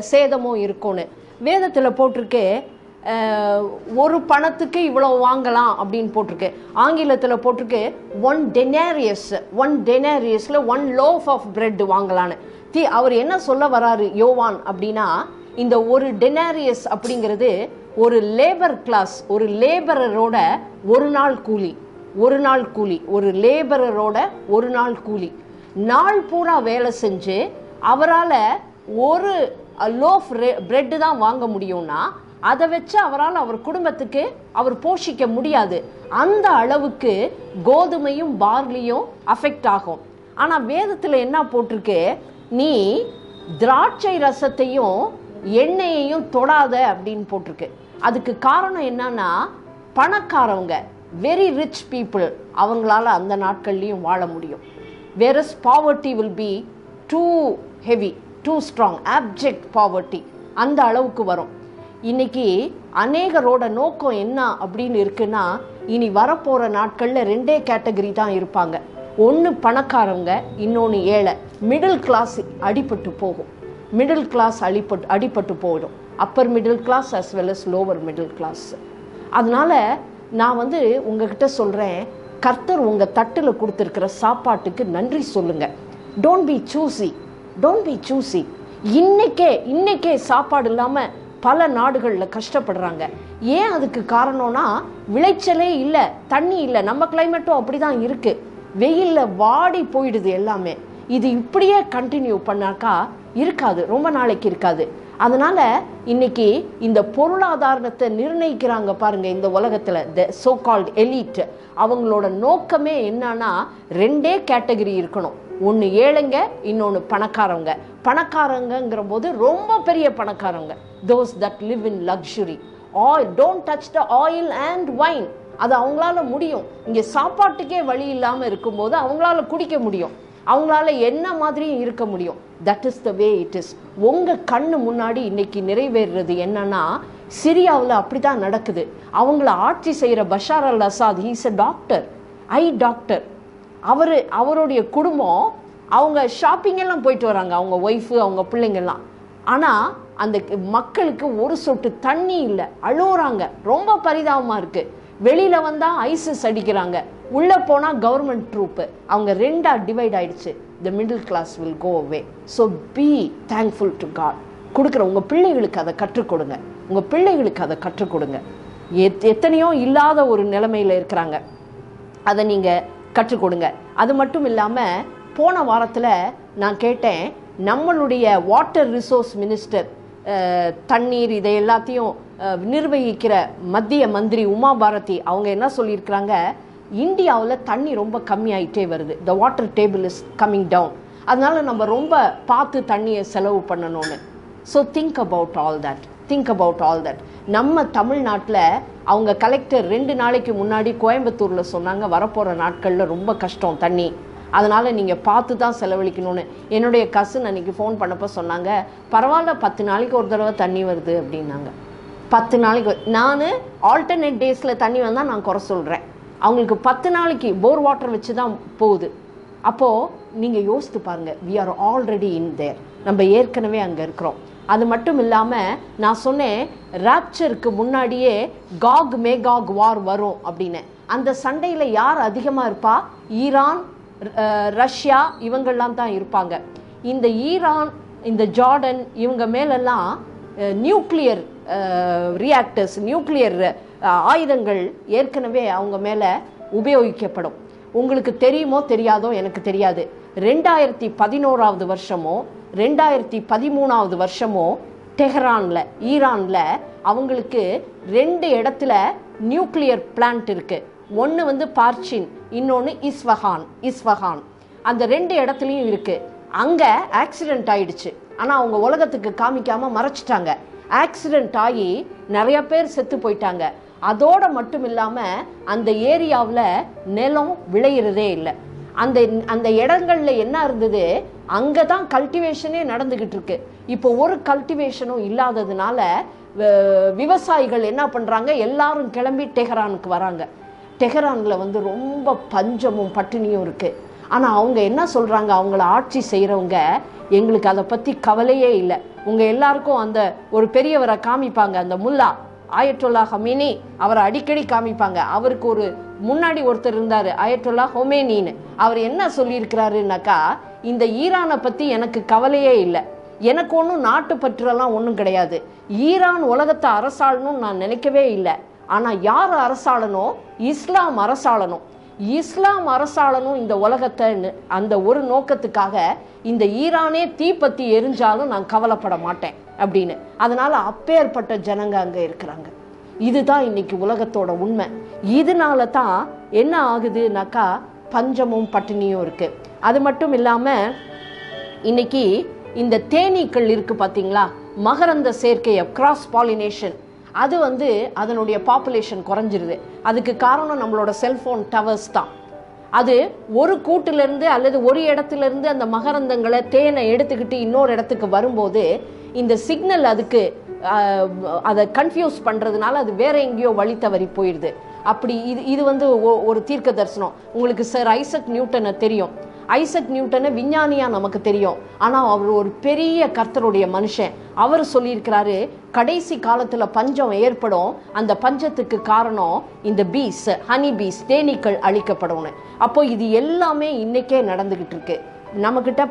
சேதமும் இருக்கும்னு வேதத்தில் போட்டிருக்கு. ஒரு பணத்துக்கு இவ்வளோ வாங்கலாம் அப்படின்னு போட்டிருக்கு. ஆங்கிலத்தில் போட்டிருக்கு 1 denariusல 1 loaf of bread வாங்கலான்னு. அவர் என்ன சொல்ல வராரு யோவான் அப்படின்னா, இந்த ஒரு டெனாரியஸ் அப்படிங்கிறது ஒரு லேபர் கிளாஸ், ஒரு லேபரரோட ஒரு நாள் கூலி, ஒரு லேபரரோட ஒரு நாள் கூலி. நாள் பூரா வேலை செஞ்சு அவரால் ஒரு லோஃப் பிரெட்டு தான் வாங்க முடியும்னா அதை வச்சு அவரால் அவர் குடும்பத்துக்கு அவர் போஷிக்க முடியாது. அந்த அளவுக்கு கோதுமையும் பார்லியும் அஃபெக்ட் ஆகும். ஆனால் வேதத்தில் என்ன போட்டிருக்கு, நீ திராட்சை ரசத்தையும் எண்ணெயையும் தொடாத அப்படின்னு போட்டிருக்கு. அதுக்கு காரணம் என்னன்னா, பணக்காரவங்க, வெரி ரிச் பீப்புள், அவங்களால அந்த நாட்கள்லையும் வாழ முடியும். whereas poverty will be too heavy, too strong, abject poverty அந்த அளவுக்கு வரும். இன்னைக்கு அநேகரோட நோக்கம் என்ன அப்படின்னு இருக்குன்னா, இனி வரப்போகிற நாட்களில் 2 கேட்டகரி தான் இருப்பாங்க. ஒன்று பணக்காரவங்க, இன்னொன்று ஏழை. மிடில் கிளாஸ் அடிபட்டு போகும். மிடில் கிளாஸ் அடிபட்டு போயிடும். Upper middle class as well as lower middle class. அதனால் நான் உங்ககிட்ட சொல்கிறேன், கர்த்தர் உங்கள் தட்டில் கொடுத்துருக்கிற சாப்பாட்டுக்கு நன்றி சொல்லுங்கள். Don't be choosy. இன்னைக்கே சாப்பாடு இல்லாமல் பல நாடுகளில் கஷ்டப்படுறாங்க. ஏன் அதுக்கு காரணம்னா, விளைச்சலே இல்லை, தண்ணி இல்லை. நம்ம கிளைமேட்டும் அப்படி தான் இருக்குது. வெயிலில் வாடி போயிடுது எல்லாமே. இது இப்படியே கண்டினியூ பண்ணாக்கா இருக்காது, ரொம்ப நாளைக்கு இருக்காது. அதனால இன்னைக்கு இந்த பொருளாதாரத்தை நிர்ணயிக்கிறாங்க பாருங்க இந்த உலகத்துல, த சோ கால்ட் எலிட். அவங்களோட நோக்கமே என்னன்னா, ரெண்டே கேட்டகரி இருக்கணும். ஒன்று ஏழைங்க, இன்னொன்று பணக்காரங்க. பணக்காரங்கிற போது ரொம்ப பெரிய பணக்காரங்க, those that live in luxury. Don't touch the oil and wine. அது அவங்களால முடியும். இங்கே சாப்பாட்டுக்கே வழி இல்லாமல் இருக்கும்போது அவங்களால குடிக்க முடியும், அவங்களால என்ன மாதிரியும் இருக்க முடியும். That is the way it is. உங்கள் கண்ணு முன்னாடி இன்னைக்கு நிறைவேறுறது என்னன்னா, சிரியாவில் அப்படி தான் நடக்குது. அவங்கள ஆட்சி செய்கிற Bashar al Assad, he's a doctor, doctor. அவருடைய குடும்பம் அவங்க ஷாப்பிங் எல்லாம் போயிட்டு வராங்க, அவங்க ஒய்ஃபு, அவங்க பிள்ளைங்கள்லாம். ஆனால் அந்த மக்களுக்கு ஒரு சொட்டு தண்ணி இல்லை, அழுகுறாங்க. ரொம்ப பரிதாபமாக இருக்குது. வெளியில் வந்தால் ஐசிஸ் அடிக்கிறாங்க, உள்ளே போனால் கவர்மெண்ட் ட்ரூப்பு. அவங்க ரெண்டாக டிவைட் ஆயிடுச்சு. The middle class will go away. So be thankful to God. கொடுக்குற உங்கள் பிள்ளைகளுக்கு அதை கற்றுக் கொடுங்க, உங்கள் பிள்ளைகளுக்கு அதை கற்றுக் கொடுங்க. எத்தனையோ இல்லாத ஒரு நிலைமையில் இருக்கிறாங்க, அதை நீங்கள் கற்றுக் கொடுங்க. அது மட்டும் இல்லாமல் போன வாரத்தில் நான் கேட்டேன், நம்மளுடைய வாட்டர் ரிசோர்ஸ் மினிஸ்டர், தண்ணீர் இதை எல்லாத்தையும் நிர்வகிக்கிற மத்திய மந்திரி உமா பாரதி, அவங்க என்ன சொல்லியிருக்கிறாங்க, இந்தியாவில் தண்ணி ரொம்ப கம்மியாயிட்டே வருது, the water table is coming down, அதனால நம்ம ரொம்ப பார்த்து தண்ணியை செலவு பண்ணணும்னு. So think about all that. நம்ம தமிழ்நாட்டில் அவங்க கலெக்டர் 2 நாளைக்கு முன்னாடி கோயம்புத்தூரில் சொன்னாங்க, வரப்போகிற நாட்களில் ரொம்ப கஷ்டம் தண்ணி, அதனால் நீங்கள் பார்த்து தான் செலவழிக்கணும்னு. என்னுடைய கசின் அன்றைக்கி ஃபோன் பண்ணப்போ சொன்னாங்க, பரவாயில்ல 10 நாளைக்கு ஒரு தடவை தண்ணி வருது அப்படின்னாங்க. 10 நாளைக்கு. நான் ஆல்டர்னேட் டேஸில் தண்ணி வந்தால் நான் குறை சொல்கிறேன், அவங்களுக்கு 10 நாளைக்கு போர் வாட்டர் வச்சு தான் போகுது. அப்போது நீங்கள் யோசித்து பாருங்கள், வி ஆர் ஆல்ரெடி இன் தேர், நம்ம ஏற்கனவே அங்கே இருக்கிறோம். அது மட்டும் இல்லாமல் நான் சொன்னேன், ராப்சருக்கு முன்னாடியே காக் மேகாக் வார் வரும் அப்படின்னு. அந்த சண்டையில் யார் அதிகமாக இருப்பா? ஈரான், ரஷ்யா, இவங்கெல்லாம் தான் இருப்பாங்க. இந்த ஈரான், இந்த ஜார்டன், இவங்க மேலெல்லாம் நியூக்ளியர் ரியாக்டர்ஸ், நியூக்ளியர் ஆயுதங்கள் ஏற்கனவே அவங்க மேலே உபயோகிக்கப்படும். உங்களுக்கு தெரியுமோ தெரியாதோ எனக்கு தெரியாது, 2011 வருஷமோ 2013 வருஷமோ டெஹரானில், ஈரானில் அவங்களுக்கு 2 இடத்துல நியூக்ளியர் பிளான்ட் இருக்குது. ஒன்று வந்து பார்ச்சின், இன்னொன்று இஸ்வஹான். அந்த 2 இடத்துலையும் இருக்குது. அங்கே ஆக்சிடெண்ட் ஆயிடுச்சு, ஆனால் அவங்க உலகத்துக்கு காமிக்காமல் மறைச்சிட்டாங்க. ஆக்சிடெண்ட் ஆகி நிறைய பேர் செத்து போயிட்டாங்க. அதோடு மட்டும் இல்லாமல் அந்த ஏரியாவில் நிலம் விளையிறதே இல்லை. அந்த இடங்களில் என்ன இருந்தது, அங்கே தான் கல்டிவேஷனே நடந்துக்கிட்டு இருக்கு. இப்போ ஒரு கல்டிவேஷனும் இல்லாததுனால விவசாயிகள் என்ன பண்ணுறாங்க, எல்லாரும் கிளம்பி டெஹரானுக்கு வராங்க. டெஹரானில் வந்து ரொம்ப பஞ்சமும் பட்டினியும் இருக்குது. ஆனால் அவங்க என்ன சொல்கிறாங்க, அவங்கள ஆட்சி செய்கிறவங்க, எங்களுக்கு அதை பற்றி கவலையே இல்லை. உங்கள் எல்லாருக்கும் அந்த ஒரு பெரியவரை காமிப்பாங்க, அந்த முல்லா ஆயத்துல்லா ஹமீனி, அவரை அடிக்கடி காமிப்பாங்க. அவருக்கு ஒரு முன்னாடி ஒருத்தர் இருந்தார், ஆயத்துல்லா ஹொமேனின்னு. அவர் என்ன சொல்லியிருக்கிறாருனாக்கா, இந்த ஈரானை பற்றி எனக்கு கவலையே இல்லை, எனக்கு ஒன்றும் நாட்டு பற்றெல்லாம் ஒன்றும் கிடையாது, ஈரான் உலகத்தை அரசாளணும்னு நான் நினைக்கவே இல்லை. ஆனால் யார் அரசாளணும்? இஸ்லாம் அரசாளணும். இஸ்லாம் அரசாளனும் இந்த உலகத்தை, அந்த ஒரு நோக்கத்துக்காக இந்த ஈரானே தீப்பத்தி எரிஞ்சாலும் நான் கவலைப்பட மாட்டேன் அப்படின்னு. அதனால அப்பேற்பட்ட ஜனங்க அங்கே இருக்கிறாங்க. இதுதான் இன்னைக்கு உலகத்தோட உண்மை. இதனால தான் என்ன ஆகுதுனாக்கா, பஞ்சமும் பட்டினியும் இருக்கு. அது மட்டும் இல்லாமல் இன்னைக்கு இந்த தேனீக்கள் இருக்கு பார்த்தீங்களா, மகரந்த சேர்க்கை, கிராஸ் பாலினேஷன், அது வந்து அதனுடைய பாப்புலேஷன் குறைஞ்சிருது. அதுக்கு காரணம் நம்மளோட செல்ஃபோன் டவர்ஸ் தான். அது ஒரு கூட்டிலிருந்து அல்லது ஒரு இடத்துலேருந்து அந்த மகரந்தங்களை, தேனை எடுத்துக்கிட்டு இன்னொரு இடத்துக்கு வரும்போது இந்த சிக்னல் அதுக்கு அதை கன்ஃபியூஸ் பண்ணுறதுனால அது வேற எங்கேயோ வழி தவறி போயிடுது. அப்படி இது வந்து ஒரு தீர்க்க தரிசனம். உங்களுக்கு சார் ஐசக் நியூட்டனை தெரியும். ஐசக் நியூட்டனை விஞ்ஞானியாக நமக்கு தெரியும், ஆனால் அவர் ஒரு பெரிய கர்த்தருடைய மனுஷன். அவர் சொல்லியிருக்கிறாரு, கடைசி காலத்தில் பஞ்சம் ஏற்படும், அந்த பஞ்சத்துக்கு காரணம் இந்த பீஸ், ஹனி பீஸ், தேனீக்கள் அழிக்கப்படணும். அப்போ இது எல்லாமே இன்னைக்கே நடந்துகிட்டு இருக்கு. நம்மக்கிட்ட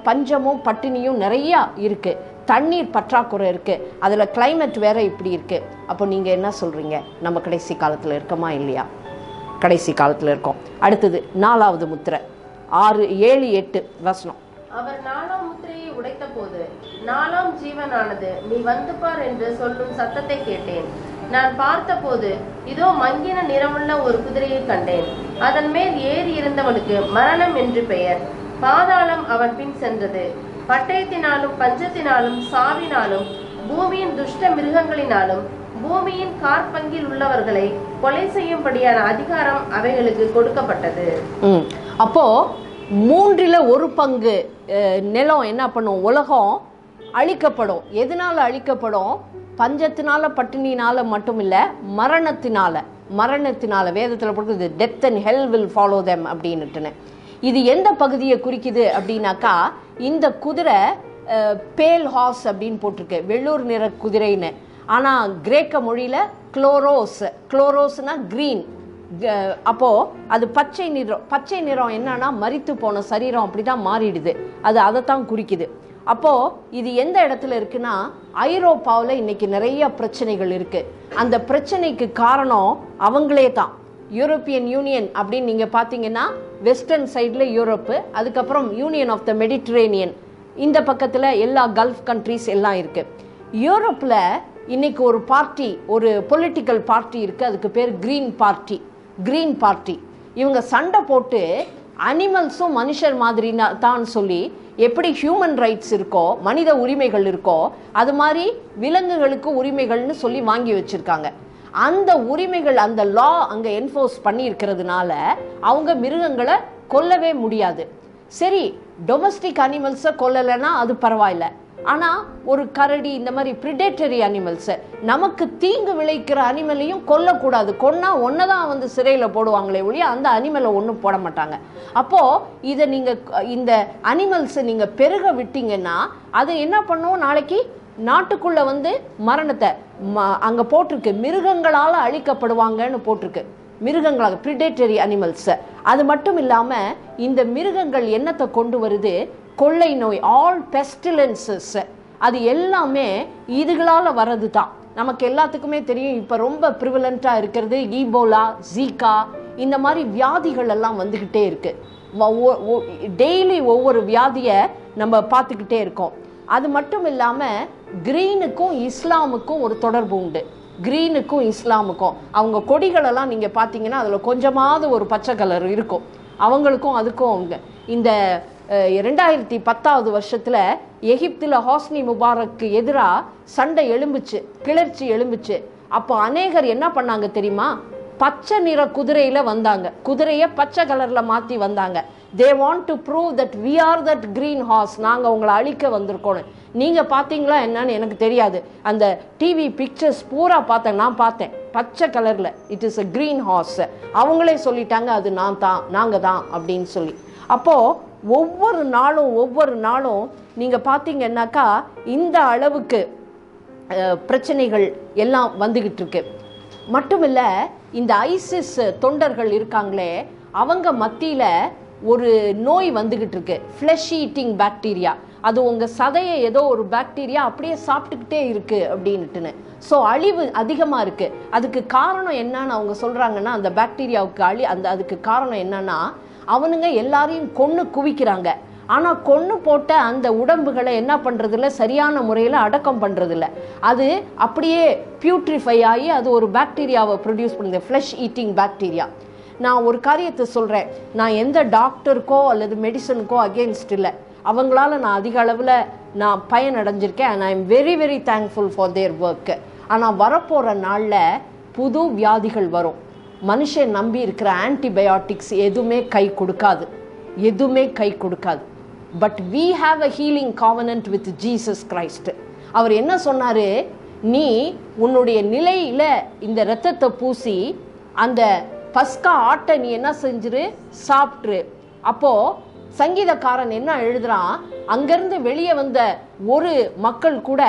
பஞ்சமும் பட்டினியும் நிறையா இருக்கு, தண்ணீர் பற்றாக்குறை இருக்கு, அதில் கிளைமேட் வேற இப்படி இருக்கு. அப்போ நீங்கள் என்ன சொல்றீங்க, நம்ம கடைசி காலத்தில் இருக்கோமா இல்லையா? கடைசி காலத்தில் இருக்கோம். அடுத்தது 4வது முத்திரை, 6, 7, 8 வசனம். அவர் 4ஆம் முத்திரையை உடைத்த போது 4ஆம் ஜீவனானது நீ வந்து பார் என்று சொல்லும் சத்தத்தை கேட்டேன். நான் பார்த்தபோது இதோ மங்கின நிறமுள்ள ஒரு குதிரையை கண்டேன். அதன் மேல் ஏறி இருந்தவனுக்கு மரணம் என்று பெயர். பாதாளம் அவன் பின் சென்றது. பட்டயத்தினாலும் பஞ்சத்தினாலும் சாவினாலும் பூமியின் துஷ்ட மிருகங்களினாலும் பூமியின் காற்பங்கில் உள்ளவர்களை கொலை செய்யும்படியான அதிகாரம் அவைகளுக்கு கொடுக்கப்பட்டது. அப்போ 1/3 நிலம் என்ன பண்ணும்? உலகம் அழிக்கப்படும். எதனால அழிக்கப்படும்? பஞ்சத்தினால, பட்டினினால மட்டும் இல்ல, மரணத்தினால. வேதத்துல போட்டு death and hell will follow them அப்படின்னுட்டுன்னு. இது எந்த பகுதியை குறிக்குது அப்படின்னாக்கா, இந்த குதிரை பேல் ஹார்ஸ் அப்படின்னு போட்டிருக்கு, வெள்ளூர் நிற குதிரைன்னு. ஆனா கிரேக்க மொழியில குளோரோஸ்னா கிரீன். அப்போ அது பச்சை நிறம் என்னன்னா மரித்து போன சரீரம் அப்படிதான் மாறிடுது. அது அதைத்தான் குறிக்குது. அப்போ இது எந்த இடத்துல இருக்குன்னா, ஐரோப்பாவில் இன்னைக்கு நிறைய பிரச்சனைகள் இருக்கு. அந்த பிரச்சனைக்கு காரணம் அவங்களே தான். யூரோப்பியன் யூனியன் அப்படின்னு நீங்க பாத்தீங்கன்னா, வெஸ்டர்ன் சைட்ல யூரோப்பு, அதுக்கப்புறம் யூனியன் ஆஃப் த மெடிட்டரேனியன், இந்த பக்கத்துல எல்லா கல்ஃப் கண்ட்ரீஸ் எல்லாம் இருக்கு. யூரோப்ல இன்னைக்கு ஒரு பார்ட்டி, ஒரு பொலிட்டிக்கல் பார்ட்டி இருக்கு. அதுக்கு பேர் கிரீன் பார்ட்டி. இவங்க சண்டை போட்டு அனிமல்ஸும் மனுஷர் மாதிரி தான் சொல்லி, எப்படி ஹியூமன் ரைட்ஸ் இருக்கோ, மனித உரிமைகள் இருக்கோ, அது மாதிரி விலங்குகளுக்கு உரிமைகள்னு சொல்லி வாங்கி வச்சிருக்காங்க. அந்த உரிமைகள், அந்த லா அங்க என்ஃபோர்ஸ் பண்ணி இருக்கிறதுனால அவங்க மிருகங்களை கொல்லவே முடியாது. சரி, டொமஸ்டிக் அனிமல்ஸை கொல்லலைன்னா அது பரவாயில்ல. ஆனா ஒரு கரடி, இந்த மாதிரி பிரிடேட்டரி அனிமல்ஸ், நமக்கு தீங்கு விளைக்கிற அனிமலையும் கொல்லக்கூடாது. கொன்னா ஒன்னதான் வந்து சிறையில போடுவாங்களே ஒழிய அந்த அனிமலை ஒன்றும் போட மாட்டாங்க. அப்போ இதை நீங்க, இந்த அனிமல்ஸ் நீங்க பெருக விட்டீங்கன்னா அது என்ன பண்ணும்? நாளைக்கு நாட்டுக்குள்ள வந்து மரணத்தை அங்க போட்டிருக்கு, மிருகங்களால அழிக்கப்படுவாங்கன்னு போட்டிருக்கு. மிருகங்களாக, பிரிடேட்டரி அனிமல்ஸ். அது மட்டும் இல்லாம இந்த மிருகங்கள் என்னத்தை கொண்டு வருது? கொள்ளை நோய், ஆல் பெஸ்டிலன்சஸ், அது எல்லாமே இதுகளால வர்றது தான். நமக்கு எல்லாத்துக்குமே தெரியும். இப்ப ரொம்ப ப்ரிவலண்டா இருக்கிறது ஈபோலா, ஜீகா, இந்த மாதிரி வியாதிகள் எல்லாம் வந்துகிட்டே இருக்கு. டெய்லி ஒவ்வொரு வியாதியை நம்ம பார்த்துக்கிட்டே இருக்கோம். அது மட்டும் இல்லாம கிரீனுக்கும் இஸ்லாமுக்கும் ஒரு தொடர்பு உண்டு. கிரீனுக்கும் இஸ்லாமுக்கும், அவங்க கொடிகளெல்லாம் நீங்க பாத்தீங்கன்னா அதுல கொஞ்சமாவது ஒரு பச்சை கலர் இருக்கும். அவங்களுக்கும் அதுக்கும் இந்த 2010 வருஷத்துல எகிப்துல ஹாஸ்னி முபாரக்கு எதிராக சண்டை எழும்புச்சு, கிளர்ச்சி எழும்புச்சு. அப்போ அநேகர் என்ன பண்ணாங்க தெரியுமா? பச்சை நிற குதிரையில வந்தாங்க, குதிரையை பச்சை கலர்ல மாத்தி வந்தாங்க. they want to prove that we are that green horse, நாங்க உங்களை அழிக்க வந்திருக்கோம். நீங்க பாத்தீங்களா என்னன்னு எனக்கு தெரியாது. அந்த டிவி பிக்சர்ஸ் பூரா பார்த்தேன், நான் பார்த்தேன், பச்சை கலர்ல it is a green horse. அவங்களே சொல்லிட்டாங்க அது நாங்க தான் அப்படின்னு சொல்லி. அப்போ ஒவ்வொரு நாளும் நீங்க பாத்தீங்கன்னாக்கா இந்த அளவுக்கு பிரச்சனைகள் எல்லாம் வந்துகிட்டு இருக்கு. மட்டுமில்ல, இந்த ஐசிஸ் தொண்டர்கள் இருக்காங்களே, அவங்க மத்தியில ஒரு நோய் வந்துகிட்டு இருக்கு, ஃப்ளஷ் ஈட்டிங் பாக்டீரியா. அது உங்க சதையை ஏதோ ஒரு பாக்டீரியா அப்படியே சாப்பிட்டுக்கிட்டே இருக்கு அப்படின்ட்டுன்னு. ஸோ அழிவு அதிகமா இருக்கு. அதுக்கு காரணம் என்னன்னு அவங்க சொல்றாங்கன்னா, அந்த பாக்டீரியாவுக்கு அதுக்கு காரணம் என்னன்னா, அவனுங்க எல்லாரையும் கொன்னு குவிக்கிறாங்க. ஆனா கொன்னு போட்ட அந்த உடம்புகளை என்ன பண்றது இல்ல, சரியான முறையில் அடக்கம் பண்றது இல்ல. அது அப்படியே பியூட்ரிஃபை ஆகி அது ஒரு பாக்டீரியாவை ப்ரொடியூஸ் பண்ணுது, ஃப்ளஷ் ஈட்டிங் பாக்டீரியா. நான் ஒரு காரியத்தை சொல்றேன், நான் எந்த டாக்டருக்கோ அல்லது மெடிசனுக்கோ அகேன்ஸ்ட் இல்லை. அவங்களால நான் அதிக அளவில் நான் பயனடைஞ்சிருக்கேன். And I am very very thankful for their work. ஆனால் வரப்போகிற நாளில் புது வியாதிகள் வரும். மனுஷன் நம்பி இருக்கிற ஆன்டிபயோட்டிக்ஸ் எதுவுமே கை கொடுக்காது. But we have a healing covenant with Jesus Christ. அவர் என்ன சொன்னாரு? நீ உன்னுடைய நிலையில இந்த இரத்தத்தை பூசி அந்த பஸ்கா ஆட்டை நீ என்ன செஞ்சிரு, சாப்பிட்ரு. அப்போ சங்கீதக்காரன் என்ன எழுதுறான்? அங்கிருந்து வெளியே வந்த ஒரு மக்கள் கூட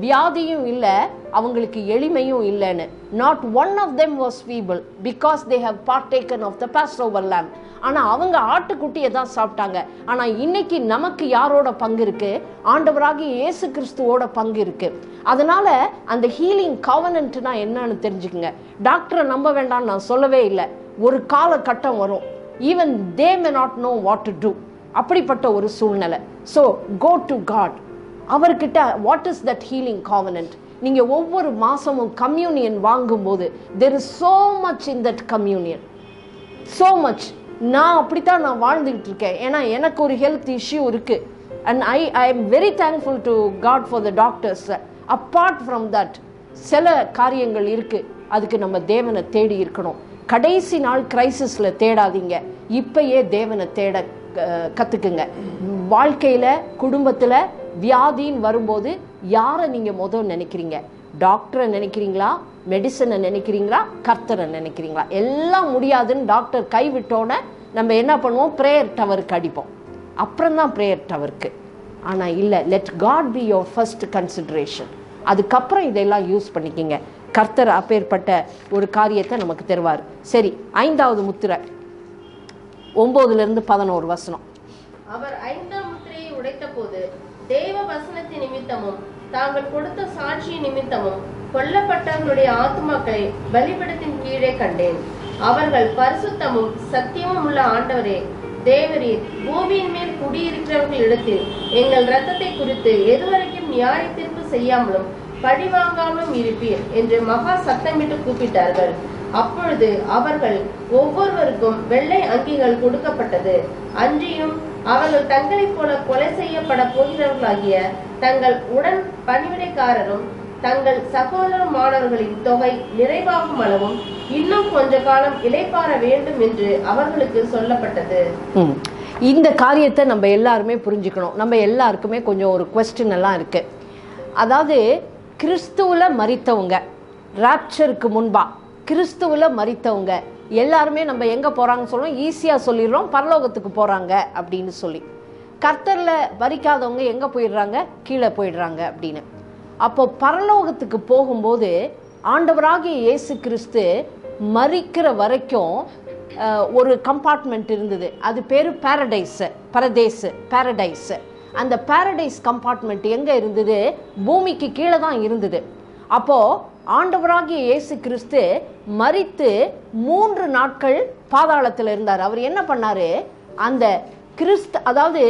வியாதியும் இல்லை, அவங்களுக்கு எளிமையும் இல்லைன்னு. Not one of them was feeble because they have partaken of the Passover lamb. ஆனா அவங்க ஆட்டுக்குட்டியை தான் சாப்பிட்டாங்க. ஆனா இன்னைக்கு நமக்கு யாரோட பங்கு இருக்கு? ஆண்டவராகிய இயேசு கிறிஸ்துவோட பங்கு இருக்கு. அதனால அந்த ஹீலிங் கவனன்ட்னா என்னன்னு தெரிஞ்சுக்குங்க. டாக்டரை நம்ப வேண்டாம்னு நான் சொல்லவே இல்லை. ஒரு காலகட்டம் வரும், even they may not know what to do. அப்படிப்பட்ட ஒரு சூழ்நிலை. So go to God. அவர்கிட்ட what is that healing covenant? நீங்கள் ஒவ்வொரு மாதமும் கம்யூனியன் வாங்கும்போது there is so much in that communion, so much. நான் அப்படித்தான் நான் வாழ்ந்துக்கிட்டு இருக்கேன். ஏன்னா எனக்கு ஒரு ஹெல்த் இஷ்யூ இருக்குது. And I am very thankful to God for the doctors. Apart from that சில காரியங்கள் இருக்குது, அதுக்கு நம்ம தேவனை தேடி இருக்கணும். கடைசி நாள் கிரைசிஸில் தேடாதீங்க, இப்பயே தேவனை தேட கற்றுக்குங்க. வாழ்க்கையில் குடும்பத்தில் வியாதின்னு வரும்போது யாரை நீங்கள் முதல் நினைக்கிறீங்க? டாக்டரை நினைக்கிறீங்களா? மெடிசனை நினைக்கிறீங்களா? கர்த்தரை நினைக்கிறீங்களா? எல்லாம் முடியாதுன்னு டாக்டர் கைவிட்டோன்னே நம்ம என்ன பண்ணுவோம்? ப்ரேயர் டவருக்கு அடிப்போம், அப்புறம்தான் ப்ரேயர் டவருக்கு. ஆனால் இல்லை, let God be your first consideration. அதுக்கப்புறம் இதெல்லாம் யூஸ் பண்ணிக்கிங்க. கர்த்தர் அப்பேற்பட்ட ஒரு காரியத்தை நமக்கு தருவார். சரி, 5வது முத்திரை 9-11 வசனம். அவர் 5ஆம் முத்திரையை உடைத்த போது தேவ வசனத்தின் நிமித்தமும் தாங்கள் கொடுத்த சாட்சி நிமித்தமும் கொல்லப்பட்டவர்களுடைய ஆத்துமாக்களை பலிபீடத்தின் கீழே கண்டேன். அவர்கள் பரிசுத்தமும் சத்தியமும் உள்ள ஆண்டவரே தேவரீர், பூமியின் மேல் குடியிருக்கிறவர்களிடத்தில் எங்கள் இரத்தத்தை குறித்து எதுவரைக்கும் நியாய தீர்ப்பு செய்யாமலும் பழிவாங்காமலும் இருப்பீர் என்று மகா சத்தமிட்டு கூப்பிட்டார்கள். அப்பொழுது அவர்கள் ஒவ்வொருவருக்கும் வெள்ளை அங்கிகள் கொடுக்கப்பட்டது. அன்றியும் அவர்கள் தங்களைப் போல கொலை செய்யப்பட போகிறவர்களாகிய தங்கள் உடன் பணிவிடைக்காரரும் தங்கள் சகோதரமானவர்களின் தொகை நிறைவாகும் அளவும் இன்னும் கொஞ்ச காலம் இளைப்பாற வேண்டும் என்று அவர்களுக்கு சொல்லப்பட்டது. இந்த காரியத்தை நம்ம எல்லாருமே புரிஞ்சுக்கணும். நம்ம எல்லாருக்குமே கொஞ்சம் ஒரு குவெஸ்டின் எல்லாம் இருக்கு. அதாவது கிறிஸ்துவுல மரித்தவங்க, ராப்சருக்கு முன்பா கிறிஸ்துவுல மரித்தவங்க எல்லாருமே நம்ம எங்கே போகிறாங்கன்னு சொல்லுவோம், ஈஸியாக சொல்லிடுறோம், பரலோகத்துக்கு போகிறாங்க அப்படின்னு சொல்லி. கர்த்தரில் மரிக்காதவங்க எங்கே போயிடுறாங்க? கீழே போயிடுறாங்க அப்படின்னு. அப்போ பரலோகத்துக்கு போகும்போது ஆண்டவராகிய இயேசு கிறிஸ்து மரிக்கிற வரைக்கும் ஒரு கம்பார்ட்மெண்ட் இருந்தது. அது பேர் பாரடைஸ். அந்த பாரடைஸ் கம்பார்ட்மெண்ட் எங்கே இருந்தது? பூமிக்கு கீழே தான் இருந்தது. அப்போது ஆண்டவராகிய இயேசு கிறிஸ்து மரித்து 3 நாட்கள் பாதாளத்தில் இருந்தார். அவர் என்ன பண்ணாரு? அந்த அதாவது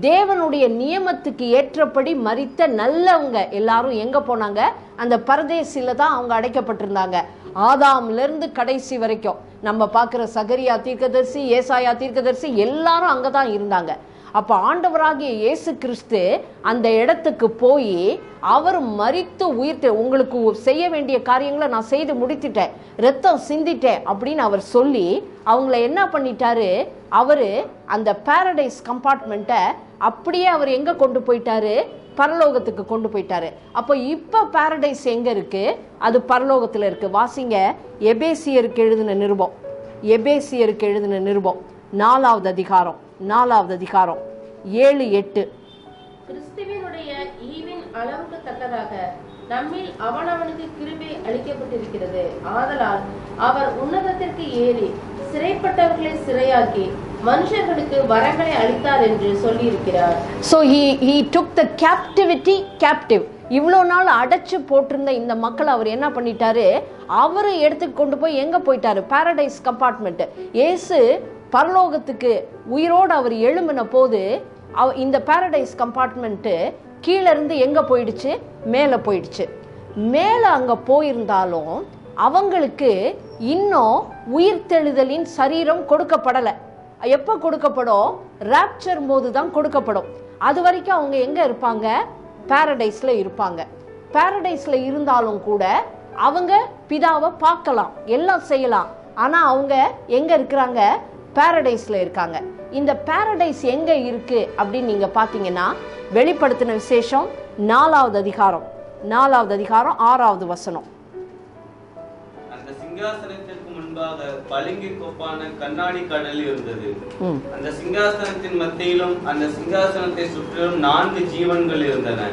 தேவனுடைய நியமத்துக்கு ஏற்றபடி மரித்த நல்லவங்க எல்லாரும் எங்க போனாங்க? அந்த பரதேசில தான் அவங்க அடைக்கப்பட்டிருந்தாங்க. ஆதாம்லேருந்து கடைசி வரைக்கும் நம்ம பார்க்குற சகரியா தீர்க்கதரிசி, ஏசாயா தீர்க்கதரிசி எல்லாரும் அங்கே தான் இருந்தாங்க. அப்போ ஆண்டவராகிய இயேசு கிறிஸ்து அந்த இடத்துக்கு போய் அவர் மரித்து உயிர்த்து, உங்களுக்கு செய்ய வேண்டிய காரியங்களை நான் செய்து முடித்துட்டேன், ரத்தம் சிந்திட்டேன் அப்படின்னு அவர் சொல்லி அவங்கள என்ன பண்ணிட்டாரு? அவர் அந்த பாரடைஸ் கம்பார்ட்மெண்ட்டை அப்படியே அவர் எங்கே கொண்டு போயிட்டாரு? பரலோகத்துக்கு கொண்டு போயிட்டாரு. அப்போ இப்போ பாரடைஸ் எங்கே இருக்கு? அது பரலோகத்தில் இருக்கு. வாசிங்க, எபேசியருக்கு எழுதின நிருபம் 4வது அதிகாரம் 7-8. கிறிஸ்துவினுடைய ஈவின் அளவுக்கு தக்கதாக நம்மில் அவனவனுக்கு கிருபை அளிக்கப்பட்டிருக்கிறது. ஆதலால் அவர் உன்னதத்திற்கு ஏறி சிறைப்பட்டவர்களை சிறையாக்கி மனுஷர்களுக்கு வரங்களை அளித்தார் என்று சொல்லி இருக்கிறார். So he took the captivity captive. இவ்வளோ நாள் அடைச்சு போட்டிருந்த இந்த மக்களை அவர் என்ன பண்ணிட்டாரு? அவரு எடுத்துட்டு கொண்டு போய் எங்க போயிட்டாரு? Paradise compartment. இயேசு பரலோகத்துக்கு உயிரோடு அவர் எழும்பின போது இந்த பாரடைஸ் கம்பார்ட்மெண்ட்டு கீழே இருந்து எங்கே போயிடுச்சு? மேலே போயிடுச்சு. மேலே அங்கே போயிருந்தாலும் அவங்களுக்கு இன்னும் உயிர்த்தெழுதலின் சரீரம் கொடுக்கப்படலை. எப்போ கொடுக்கப்படும்? ராப்சர் போது தான் கொடுக்கப்படும். அது வரைக்கும் அவங்க எங்கே இருப்பாங்க? பாரடைஸில் இருப்பாங்க. பாரடைஸில் இருந்தாலும் கூட அவங்க பிதாவை பார்க்கலாம், எல்லாம் செய்யலாம். ஆனால் அவங்க எங்கே இருக்கிறாங்க? பாரடைஸில் இருக்காங்க. இந்த பாரடைஸ் எங்கே இருக்கு அப்படின்னு நீங்கள் பார்த்தீங்கன்னா, வெளிப்படுத்தின விசேஷம் 4வது அதிகாரம் 6வது வசனம். அந்த சிங்காசனத்திற்கு முன்பாக பளிங்கு கொப்பான கண்ணாடி கடல் இருந்தது. அந்த சிங்காசனத்தின் மத்தியிலும் அந்த சிங்காசனத்தை சுற்றிலும் 4 ஜீவன்கள் இருந்தன.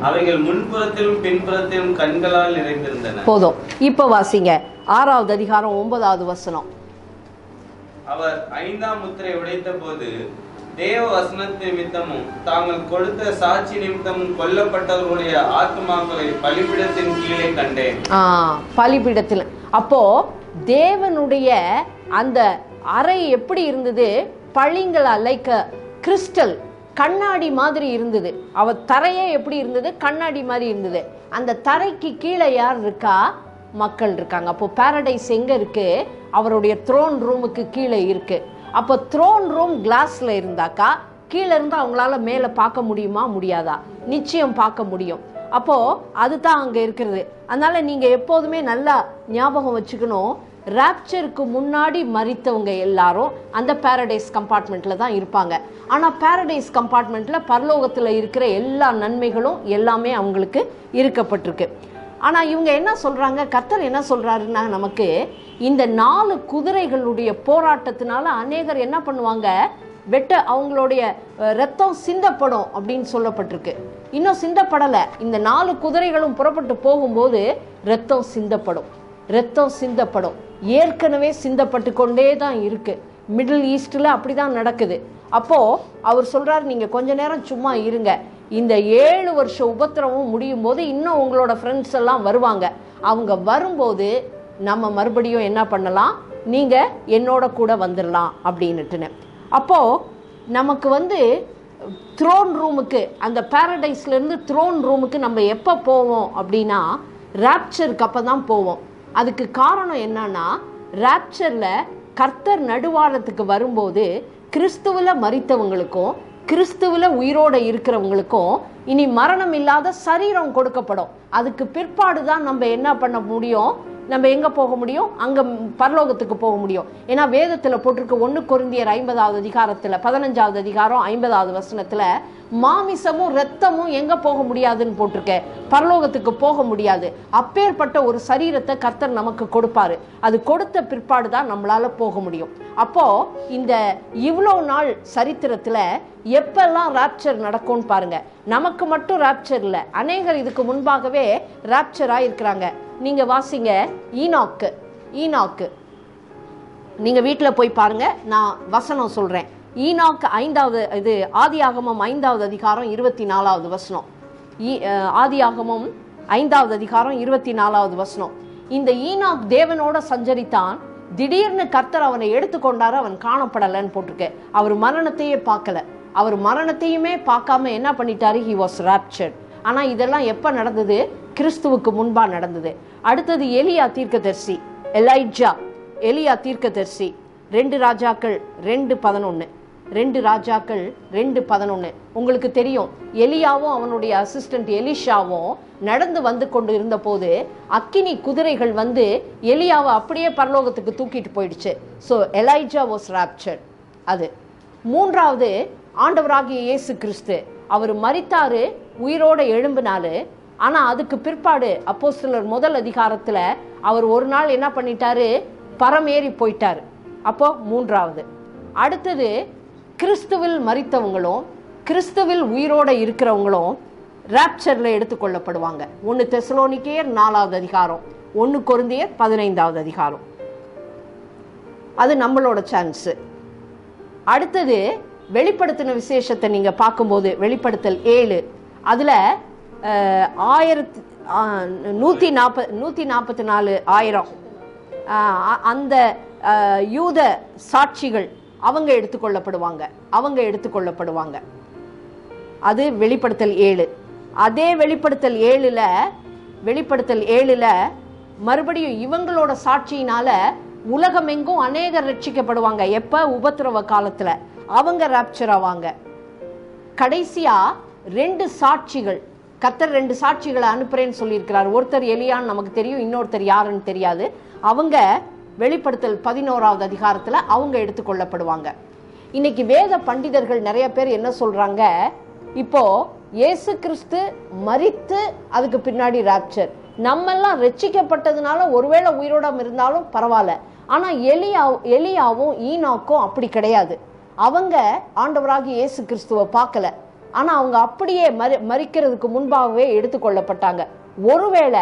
அவைகள் முன்புறத்திலும் பின்புறத்திலும் கண்களால் நிறைந்திருந்தன. போதும். இப்ப வாசிங்க 6வது அதிகாரம் 9வது வசனம். அவர் 5ஆம் முத்திரை உடைத்த போது தேவ வசனத்தின் நிமித்தமும் தாங்கள் கொடுத்த சாட்சி நிமித்தமும் கொல்லப்பட்டவர்களுடைய ஆத்மாக்களை பலிபீடத்தின் கீழே கண்டேன். பலிபீடத்தில். அப்போ தேவனுடைய அந்த அறை எப்படி இருந்தது? பளிங்களால், லைக் கிறிஸ்டல் கண்ணாடி மாதிரி இருந்தது. அவ தரையே எப்படி இருந்தது? கண்ணாடி மாதிரி இருந்தது. அந்த தரைக்கு கீழே யார் இருக்கா? மக்கள் இருக்காங்க. அப்போ பாரடைஸ் எங்க இருக்கு? அவருடைய த்ரோன் ரூமுக்கு கீழே இருக்கு. அப்போ த்ரோன் ரூம் கிளாஸ்ல இருந்தாக்கா கீழே இருந்து அவங்களால மேலே பார்க்க முடியுமா? முடியாதா? நிச்சயம் பார்க்க முடியும். அப்போ அதுதான் அங்க இருக்கிறது. அதனால நீங்க எப்போதுமே நல்லா ஞாபகம் வச்சுக்கணும், ராப்சருக்கு முன்னாடி மரித்தவங்க எல்லாரும் அந்த பாரடைஸ் கம்பார்ட்மெண்ட்ல தான் இருப்பாங்க. ஆனா பாரடைஸ் கம்பார்ட்மெண்ட்ல பரலோகத்துல இருக்கிற எல்லா நன்மைகளும் எல்லாமே அவங்களுக்கு இருக்கப்பட்டிருக்கு. ஆனா இவங்க என்ன சொல்றாங்க? கர்த்தர் என்ன சொல்றாருன்னா, நமக்கு இந்த 4 குதிரைகளுடைய போராட்டத்தினால அநேகர் என்ன பண்ணுவாங்க? அவங்களுடைய ரத்தம் சிந்தப்படும் அப்படின்னு சொல்லப்பட்டிருக்கு. இன்னும் சிந்தப்படலை. இந்த 4 குதிரைகளும் புறப்பட்டு போகும்போது ரத்தம் சிந்தப்படும். ரத்தம் சிந்தப்படும். ஏற்கனவே சிந்தப்பட்டு கொண்டே தான் இருக்கு. மிடில் ஈஸ்ட்ல அப்படிதான் நடக்குது. அப்போ அவர் சொல்றாரு, நீங்க கொஞ்ச நேரம் சும்மா இருங்க. இந்த 7 வருஷ உபத்திரவம் முடியும் போது இன்னும் உங்களோட ஃப்ரெண்ட்ஸ் எல்லாம் வருவாங்க. அவங்க வரும்போது நம்ம மறுபடியும் என்ன பண்ணலாம்? நீங்க என்னோட கூட வந்துடலாம் அப்படின்னுட்டுன்னு. அப்போ நமக்கு த்ரோன் ரூமுக்கு, அந்த பாரடைஸ்ல இருந்து த்ரோன் ரூமுக்கு நம்ம எப்போ போவோம் அப்படின்னா, ராப்சருக்கு அப்போ தான் போவோம். அதுக்கு காரணம் என்னன்னா, ராப்சர்ல கர்த்தர் நடுவாரத்துக்கு வரும்போது கிறிஸ்துவில் மரித்தவங்களுக்கும் கிறிஸ்துவில் உயிரோட இருக்கிறவங்களுக்கும் இனி மரணம் இல்லாத சரீரம் கொடுக்கப்படும். அதுக்கு பிற்பாடு தான் நம்ம என்ன பண்ண முடியும்? நம்ம எங்க போக முடியும்? அங்க பரலோகத்துக்கு போக முடியும். ஏன்னா வேதத்துல போட்டிருக்க 1 கொரிந்தியர் 50வது அதிகாரத்துல 15வது அதிகாரம் 50வது வசனத்துல மாமிசமும் இரத்தமும் எங்க போக முடியாதுன்னு போட்டிருக்க? பரலோகத்துக்கு போக முடியாது. அப்பேற்பட்ட ஒரு சரீரத்தை கர்த்தர் நமக்கு கொடுப்பாரு. அது கொடுத்த பிற்பாடு தான் நம்மளால போக முடியும். அப்போ இந்த இவ்வளோ நாள் சரித்திரத்துல எப்பெல்லாம் ராப்சர் நடக்கும்னு பாருங்க. நமக்கு மட்டும் ராப்சர் இல்லை, அநேகர் இதுக்கு முன்பாகவே ராப்சர் ஆயிருக்கிறாங்க. நீங்க வாசிங்க ஈனாக்கு நீங்க வீட்டுல போய் பாருங்க, நான் வசனம் சொல்றேன். ஈனாக்கு 5வது இது ஆதியாகமம் 5வது அதிகாரம் 24வது வசனம். ஆதியாகமம் 5வது அதிகாரம் 24வது வசனம். இந்த ஈனாக் தேவனோட சஞ்சரித்தான். திடீர்னு கர்த்தர் அவனை எடுத்துக்கொண்டாரு, அவன் காணப்படலன்னு போட்டிருக்கு. அவர் மரணத்தையே பார்க்கல. அவர் மரணத்தையுமே பார்க்காம என்ன பண்ணிட்டாரு? He was raptured. ஆனா இதெல்லாம் எப்ப நடந்தது? கிறிஸ்துவுக்கு முன்பா நடந்தது. அடுத்தது எலியா தீர்க்கதரிசி, எலியா தீர்க்கதரிசி 2 ராஜாக்கள் 2:11. 2 ராஜாக்கள் 2:11. உங்களுக்கு தெரியும், எலியாவும் அவனுடைய அசிஸ்டன்ட் எலிஷாவும் நடந்து வந்து கொண்டு இருந்த போது அக்கினி குதிரைகள் எலியாவை அப்படியே பரலோகத்துக்கு தூக்கிட்டு போயிடுச்சு. So Elijah was raptured. அது 3வது ஆண்டவராகிய இயேசு கிறிஸ்து. அவர் மரித்தாரு, உயிரோட எழும்பினாரு. ஆனா அதுக்கு பிற்பாடு அப்போஸ்தலர் 1 அதிகாரத்துல அவர் ஒரு நாள் என்ன பண்ணிட்டாரு? பரமேறி போயிட்டாரு. அப்போ 3வது. அடுத்தது கிறிஸ்துவில் மரித்தவங்களும் கிறிஸ்துவில் உயிரோட இருக்கிறவங்களும் ராப்சர்ல எடுத்துக்கொள்ளப்படுவாங்க. 1 தெசலோனிக்கேயர் 4வது அதிகாரம், 1 கொரிந்தியர் 15வது அதிகாரம். அது நம்மளோட சான்ஸ். அடுத்தது வெளிப்படுத்தின விசேஷத்தை நீங்க பார்க்கும்போது வெளிப்படுத்தல் 7 அதுல 144,000 அந்த யூத சாட்சிகள் அவங்க எடுத்துக்கொள்ளப்படுவாங்க. அது வெளிப்படுத்தல் 7. அதே வெளிப்படுத்தல் 7ல மறுபடியும் இவங்களோட சாட்சியினால உலகமெங்கும் அநேகர் ரட்சிக்கப்படுவாங்க. எப்ப? உபத்திரவ காலத்துல அவங்க ராப்சர் ஆவாங்க. கடைசியா 2 சாட்சிகள், கர்த்தர் 2 சாட்சிகளை அனுப்புறேன்னு சொல்லியிருக்கிறார். ஒருத்தர் எலியான்னு நமக்கு தெரியும், இன்னொருத்தர் யாருன்னு தெரியாது. அவங்க வெளிப்படுத்தல் 11வது அதிகாரத்துல அவங்க எடுத்துக்கொள்ளப்படுவாங்க. இன்னைக்கு வேத பண்டிதர்கள் நிறைய பேர் என்ன சொல்றாங்க? இப்போ இயேசு கிறிஸ்து மரித்து அதுக்கு பின்னாடி ராப்சர். நம்மெல்லாம் ரட்சிக்கப்பட்டதுனால ஒருவேளை உயிரோட இருந்தாலும் பரவாயில்ல. ஆனா எலியாவும் ஈனாக்கும் அப்படி கிடையாது. அவங்க ஆண்டவராகிய இயேசு கிறிஸ்துவை பார்க்கல. ஆனா அவங்க அப்படியே மரிக்கிறதுக்கு முன்பாகவே எடுத்துக்கொள்ளப்பட்டாங்க. ஒருவேளை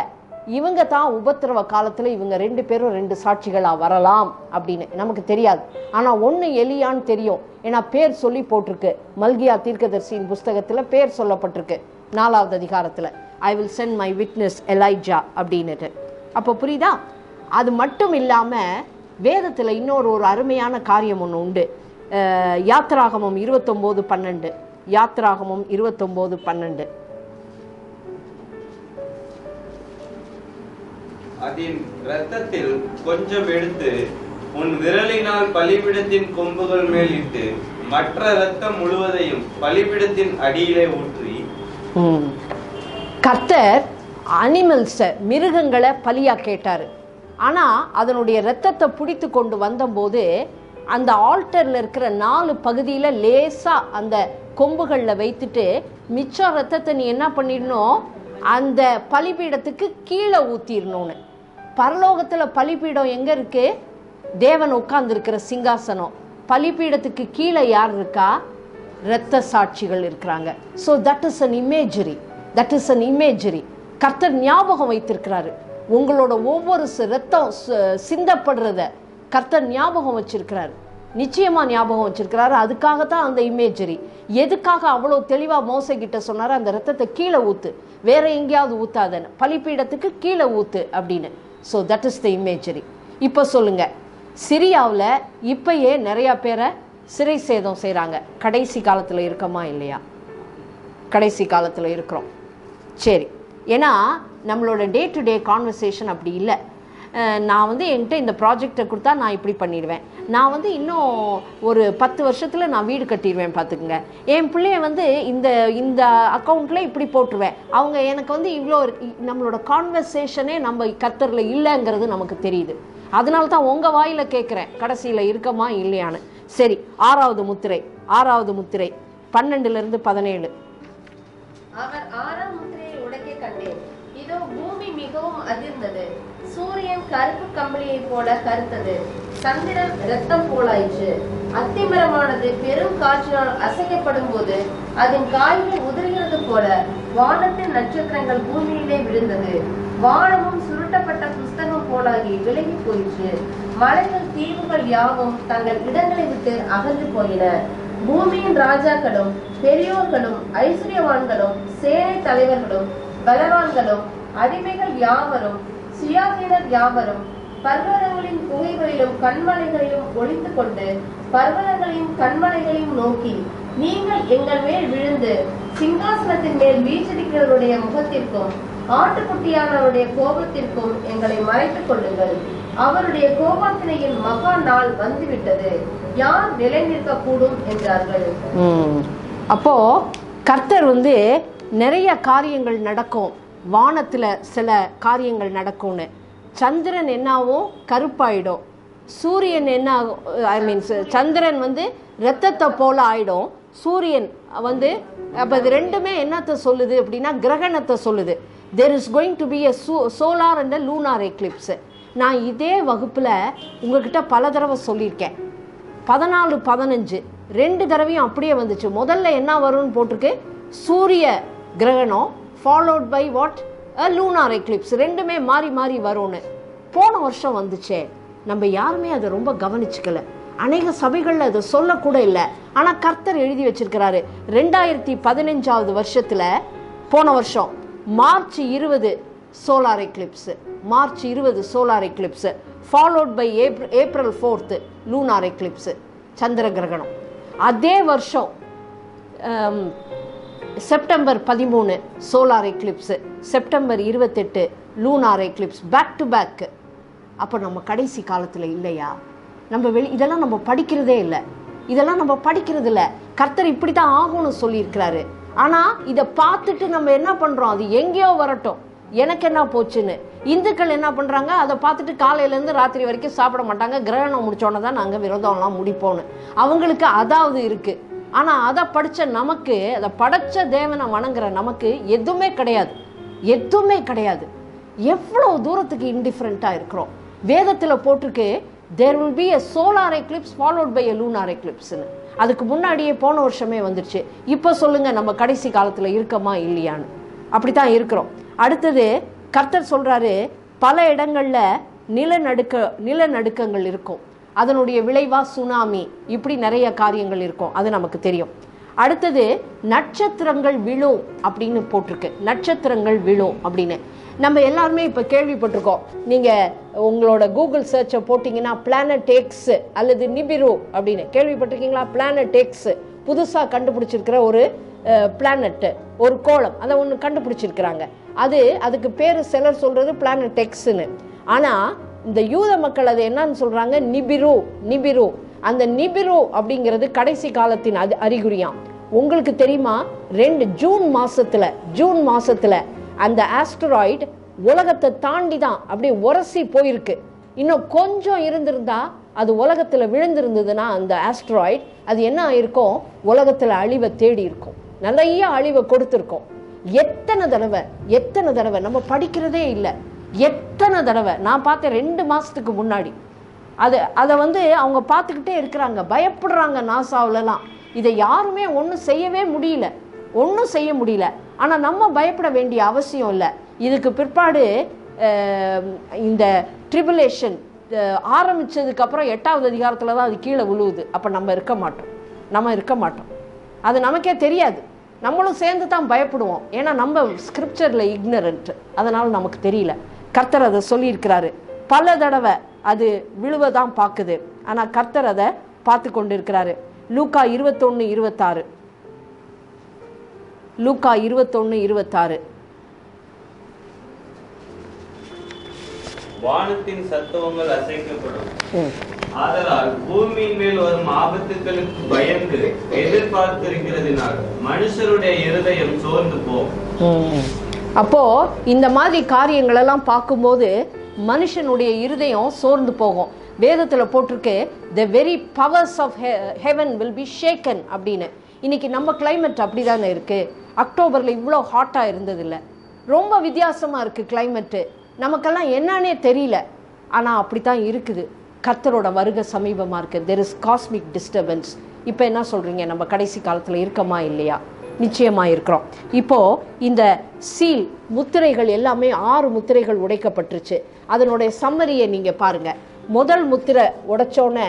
இவங்க தான் உபத்திரவ காலத்துல இவங்க 2 பேரும் 2 சாட்சிகளா வரலாம் அப்படின்னு நமக்கு தெரியாது. ஆனா ஒண்ணு எலியான்னு தெரியும். ஏன்னா பேர் சொல்லி போட்டிருக்கு. மல்கியா தீர்க்கதரிசியின் புஸ்தகத்துல பேர் சொல்லப்பட்டிருக்கு 4வது அதிகாரத்துல. I will send my witness Elijah அப்படின்னுட்டு. அப்போ புரியுதா? அது மட்டும் இல்லாம வேதத்துல இன்னொரு அருமையான காரியம் ஒண்ணு உண்டு. யாத்திராகமம் 29:12. யாத்திராகமம் 29:12. அதன் இரத்தத்தில் கொஞ்சம் எடுத்து உன் விரலினால் பலிபீடத்தின் கொம்புகள் மேல் இட்டு மற்ற இரத்தம் முழுவதையும் பலிபீடத்தின் அடியிலே ஊற்றி. கர்த்தர் அனிமல்ஸை, மிருகங்களை பலியா கேட்டாரு. ஆனா அதனுடைய இரத்தத்தை பிடித்து கொண்டு வந்தபோது அந்த ஆல்டர்ல இருக்கிற 4 பகுதியில லேசா அந்த கொம்புகளில் வைத்துட்டு மிச்சம் ரத்தத்தை நீ என்ன பண்ணிடணும், அந்த பலிபீடத்துக்கு கீழே ஊத்திடணும்னு. பரலோகத்துல பலிபீடம் எங்க இருக்கு? தேவன் உட்கார்ந்து இருக்கிற சிங்காசனம். பலிபீடத்துக்கு கீழே யார் இருக்கா? இரத்த சாட்சிகள் இருக்கிறாங்க. So that is an imagery, that is an imagery. கர்த்தர் ஞாபகம் வைத்திருக்கிறாரு. உங்களோட ஒவ்வொரு ரத்தம் சிந்தப்படுறத கர்த்தர் ஞாபகம் வச்சிருக்கிறாரு, நிச்சயமா ஞாபகம் வச்சிருக்கிறாரு. அதுக்காகத்தான் அந்த இமேஜரி. எதுக்காக அவ்வளோ தெளிவா மோசே கிட்ட சொன்னாரு, அந்த ரத்தத்தை கீழே ஊத்து, வேற எங்கேயாவது ஊத்தாதன்னு, பலிபீடத்துக்கு கீழே ஊத்து அப்படின்னு. So that is the imagery. இப்போ சொல்லுங்க, சிரியாவில் இப்பயே நிறைய பேரை சிறை சேதம் செய்கிறாங்க. கடைசி காலத்தில் இருக்கமா இல்லையா? கடைசி காலத்தில் இருக்கிறோம். சரி, ஏன்னா நம்மளோட டே டு டே கான்வர்சேஷன் அப்படி இல்லை. நான் என்கிட்ட இந்த ப்ராஜெக்டை கொடுத்தா நான் இப்படி பண்ணிடுவேன், நான் இன்னும் ஒரு 10 வருஷத்தில் நான் வீடு கட்டிடுவேன் பார்த்துக்குங்க, என் பிள்ளைய இந்த இந்த அக்கௌண்ட்டில் இப்படி போட்டுருவேன், அவங்க எனக்கு இவ்வளோ. நம்மளோட கான்வர்சேஷனே நம்ம கர்த்தரில் இல்லைங்கிறது நமக்கு தெரியுது. அதனால தான் உங்கள் வாயில் கேட்குறேன், கடைசியில் இருக்கமா இல்லையான்னு. சரி, 6வது முத்திரை, 6வது முத்திரை 12-17. அவர் 6ஆம் முத்திரையை உடைக்க கண்டேன். இதோ பூமி மிகவும் அதிர்ந்தது, சூரியன் கருப்பு கம்பளியை போல கருத்தது, சந்திரன் இரத்தம் போலாயிற்று. அத்திமரமானது பெரும் காற்றினால் அசைக்கப்படும் போது அதன் காய்கள் உதிர்கிறது போல வானத்தின் நட்சத்திரங்கள் பூமியிலே விழுந்தது. வானமும் சுருட்டப்பட்ட புஸ்தகம் போலாகி விலகி போயிற்று. மலைகள் தீவுகள் யாவும் தங்கள் இடங்களை விட்டு அகன்று போயின. பூமியின் ராஜாக்களும் பெரியோர்களும் ஐஸ்வர்யவான்களும் சேனை தலைவர்களும் பலவான்களும் அடிமைகள் யாவரும் சுயாதீனர் யாவரும் பர்வதங்களின் குகைகளிலும் கண்மலைகளிலும் ஒளிந்து கொண்டு பர்வதங்களையும் கண்மலைகளையும் நோக்கி, நீங்கள் எங்கள் மேல் விழுந்து சிங்காசனத்தின் மேல் வீற்றிருக்கிறவருடைய முகத்திற்கும் ஆட்டுக்குட்டியானவருடைய கோபத்திற்கும் எங்களை மறைத்துக் கொள்ளுங்கள். அவருடைய கோபாக்கினையின் மகா நாள் வந்துவிட்டது, யார் நிலை நிற்க கூடும் என்றார்கள். அப்போ கர்த்தர் நிறைய காரியங்கள் நடக்கும், வானத்துல சில காரியங்கள் நடக்கும்னு. சந்திரன் என்னாவும் கருப்பாயிடும், சூரியன் என்ன சந்திரன் இரத்தத்தை போல ஆயிடும், சூரியன் அப்ப இது ரெண்டுமே என்னத்தை சொல்லுது அப்படின்னா கிரகணத்தை சொல்லுது. there is going to be a solar and a lunar eclipse. நான் இதே வகுப்புல உங்ககிட்ட பல தடவை சொல்லியிருக்கேன். 14-15 2 தடவையும் அப்படியே வந்துச்சு. முதல்ல என்ன வரும்னு போட்டிருக்கு, சூரிய கிரகணம் followed by what, a lunar eclipse. ரெண்டுமே மாறி மாறி வரும்னு போன வருஷம் வந்துச்சே. நம்ம யாருமே அதை ரொம்ப கவனிச்சுக்கல, அநேக சபைகள்ல அதை சொல்லக்கூட இல்லை. ஆனா கர்த்தர் எழுதி வச்சிருக்கிறாரு. 2015 வருஷத்துல போன வருஷம் March 20 solar eclipse, March 20 solar eclipse followed by April 4 lunar eclipse, சந்திர கிரகணம். அதே வருஷம் September 13 solar eclipse, September 28 lunar eclipse, back to back. அப்போ நம்ம கடைசி காலத்தில் இல்லையா? நம்ம இதெல்லாம் நம்ம படிக்கிறதே இல்லை, இதெல்லாம் நம்ம படிக்கிறது இல்லை. கர்த்தர் இப்படி தான் ஆகும்னு சொல்லியிருக்கிறாரு. ஆனால் இதை பார்த்துட்டு நம்ம என்ன பண்ணுறோம், அது எங்கேயோ வரட்டும், எனக்கு என்ன போச்சுன்னு. இந்துக்கள் என்ன பண்ணுறாங்க, அதை பார்த்துட்டு காலையிலேருந்து ராத்திரி வரைக்கும் சாப்பிட மாட்டாங்க, கிரகணம் முடிச்சோன்னே தான் நாங்கள் விரதம்லாம் முடிப்போன்னு. அவங்களுக்கு அதாவது இருக்குது. ஆனால் அதை படித்த நமக்கு, அதை படைச்ச தேவனை வணங்குற நமக்கு எதுவுமே கிடையாது, எதுவுமே கிடையாது. எவ்வளோ தூரத்துக்கு இன்டிஃபரெண்ட்டாக இருக்கிறோம். வேதத்தில் போட்டிருக்கு there will be a solar eclipse followed by a lunar eclipse. அதுக்கு முன்னாடியே போன வருஷமே வந்துடுச்சு. இப்போ சொல்லுங்க, நம்ம கடைசி காலத்தில் இருக்கமா இல்லையான்னு? அப்படித்தான் இருக்கிறோம். அடுத்தது கர்த்தர் சொல்றாரு, பல இடங்கள்ல நிலநடுக்கங்கள் இருக்கும், அதனுடைய விளைவா சுனாமி, இப்படி நிறைய காரியங்கள் இருக்கும், அது நமக்கு தெரியும். அடுத்தது நட்சத்திரங்கள் விழும் அப்படின்னு போட்டிருக்கு, நட்சத்திரங்கள் விழும் அப்படின்னு. நம்ம எல்லாருமே இப்போ கேள்விப்பட்டிருக்கோம். நீங்கள் உங்களோட கூகுள் சர்ச்சை போட்டிங்கன்னா பிளானட் எக்ஸ் அல்லது நிபிரு அப்படின்னு கேள்விப்பட்டிருக்கீங்களா? பிளானட் எக்ஸ் புதுசாக கண்டுபிடிச்சிருக்கிற ஒரு பிளானட், ஒரு கோளம், அதை ஒன்று கண்டுபிடிச்சிருக்கிறாங்க. அதுக்கு பேர் சிலர் சொல்கிறது பிளானட் எக்ஸ்ன்னு. ஆனால் இந்த யூத மக்கள் அது என்னன்னு சொல்கிறாங்க? நிபிரு. அந்த நிபிரு அப்படிங்கிறது கடைசி காலத்தின் அறிகுறியாம். உங்களுக்கு தெரியுமா, ஜூன் மாசத்துல அந்த ஆஸ்ட்ராய்டு உலகத்தை தாண்டி தான் அப்படியே உரசி போயிருக்கு. இன்னும் கொஞ்சம் இருந்திருந்தா, அது உலகத்துல விழுந்திருந்ததுன்னா அந்த ஆஸ்ட்ராய்டு, அது என்ன ஆயிருக்கும்? உலகத்துல அழிவை தேடி இருக்கும், நிறைய அழிவை கொடுத்துருக்கோம். எத்தனை தடவை நம்ம படிக்கிறதே இல்லை. எத்தனை தடவை நான் பார்த்தேன் 2 மாசத்துக்கு முன்னாடி. அதை அவங்க பார்த்துக்கிட்டே இருக்கிறாங்க, பயப்படுறாங்க. நாசாவிலலாம் இதை யாருமே ஒன்றும் செய்ய முடியல. ஆனால் நம்ம பயப்பட வேண்டிய அவசியம் இல்லை. இதுக்கு பிற்பாடு இந்த ட்ரிபுலேஷன் ஆரம்பித்ததுக்கு அப்புறம் 8வது அதிகாரத்தில் தான் அது கீழே விழுவுது. அப்போ நம்ம இருக்க மாட்டோம். அது நமக்கே தெரியாது. நம்மளும் சேர்ந்து தான் பயப்படுவோம். ஏன்னா நம்ம ஸ்கிரிப்சரில் இக்னரண்ட், அதனால் நமக்கு தெரியல. கர்த்தர் அதை சொல்லியிருக்கிறாரு. பல தடவை அது விழுவதான் பார்க்குது, ஆனால் கர்த்தர் அதை பார்த்து கொண்டு இருக்கிறாரு. லூக்கா 21:26. லூக்கா 21:26. வானத்தின் சத்துவங்கள் அசைக்கப்படும், ஆதலால் பூமியின் மேல் வரும் ஆபத்துகளுக்கு பயந்து எதிர்பார்த்திருக்கிறதினால் மனுஷருடைய இருதயம் சோர்ந்து போகும். அப்போ இந்த மாதிரி காரியங்கள் எல்லாம் பார்க்கும்போது மனுஷனுடைய இருதயம் சோர்ந்து போகும். வேதத்துல போட்டிருக்கு, the very powers of heaven will be shaken அப்படின்னு. இன்னைக்கு நம்ம கிளைமேட் அப்படிதானே இருக்கு. அக்டோபர்ல இவ்வளோ ஹாட்டா இருந்ததில்லை, ரொம்ப வித்தியாசமா இருக்கு கிளைமேட்டு. நமக்கெல்லாம் என்னன்னே தெரியல, ஆனா அப்படித்தான் இருக்குது. கர்த்தரோட வருகை சமீபமா இருக்கு. there is cosmic disturbance. இப்போ என்ன சொல்றீங்க, நம்ம கடைசி காலத்துல இருக்கமா இல்லையா? நிச்சயமா இருக்கிறோம். இப்போ இந்த சீல் முத்திரைகள் எல்லாமே 6 முத்திரைகள் உடைக்கப்பட்டுருச்சு. அதனுடைய சம்மரியை நீங்க பாருங்க. முதல் முத்திரை உடைச்சோன்னே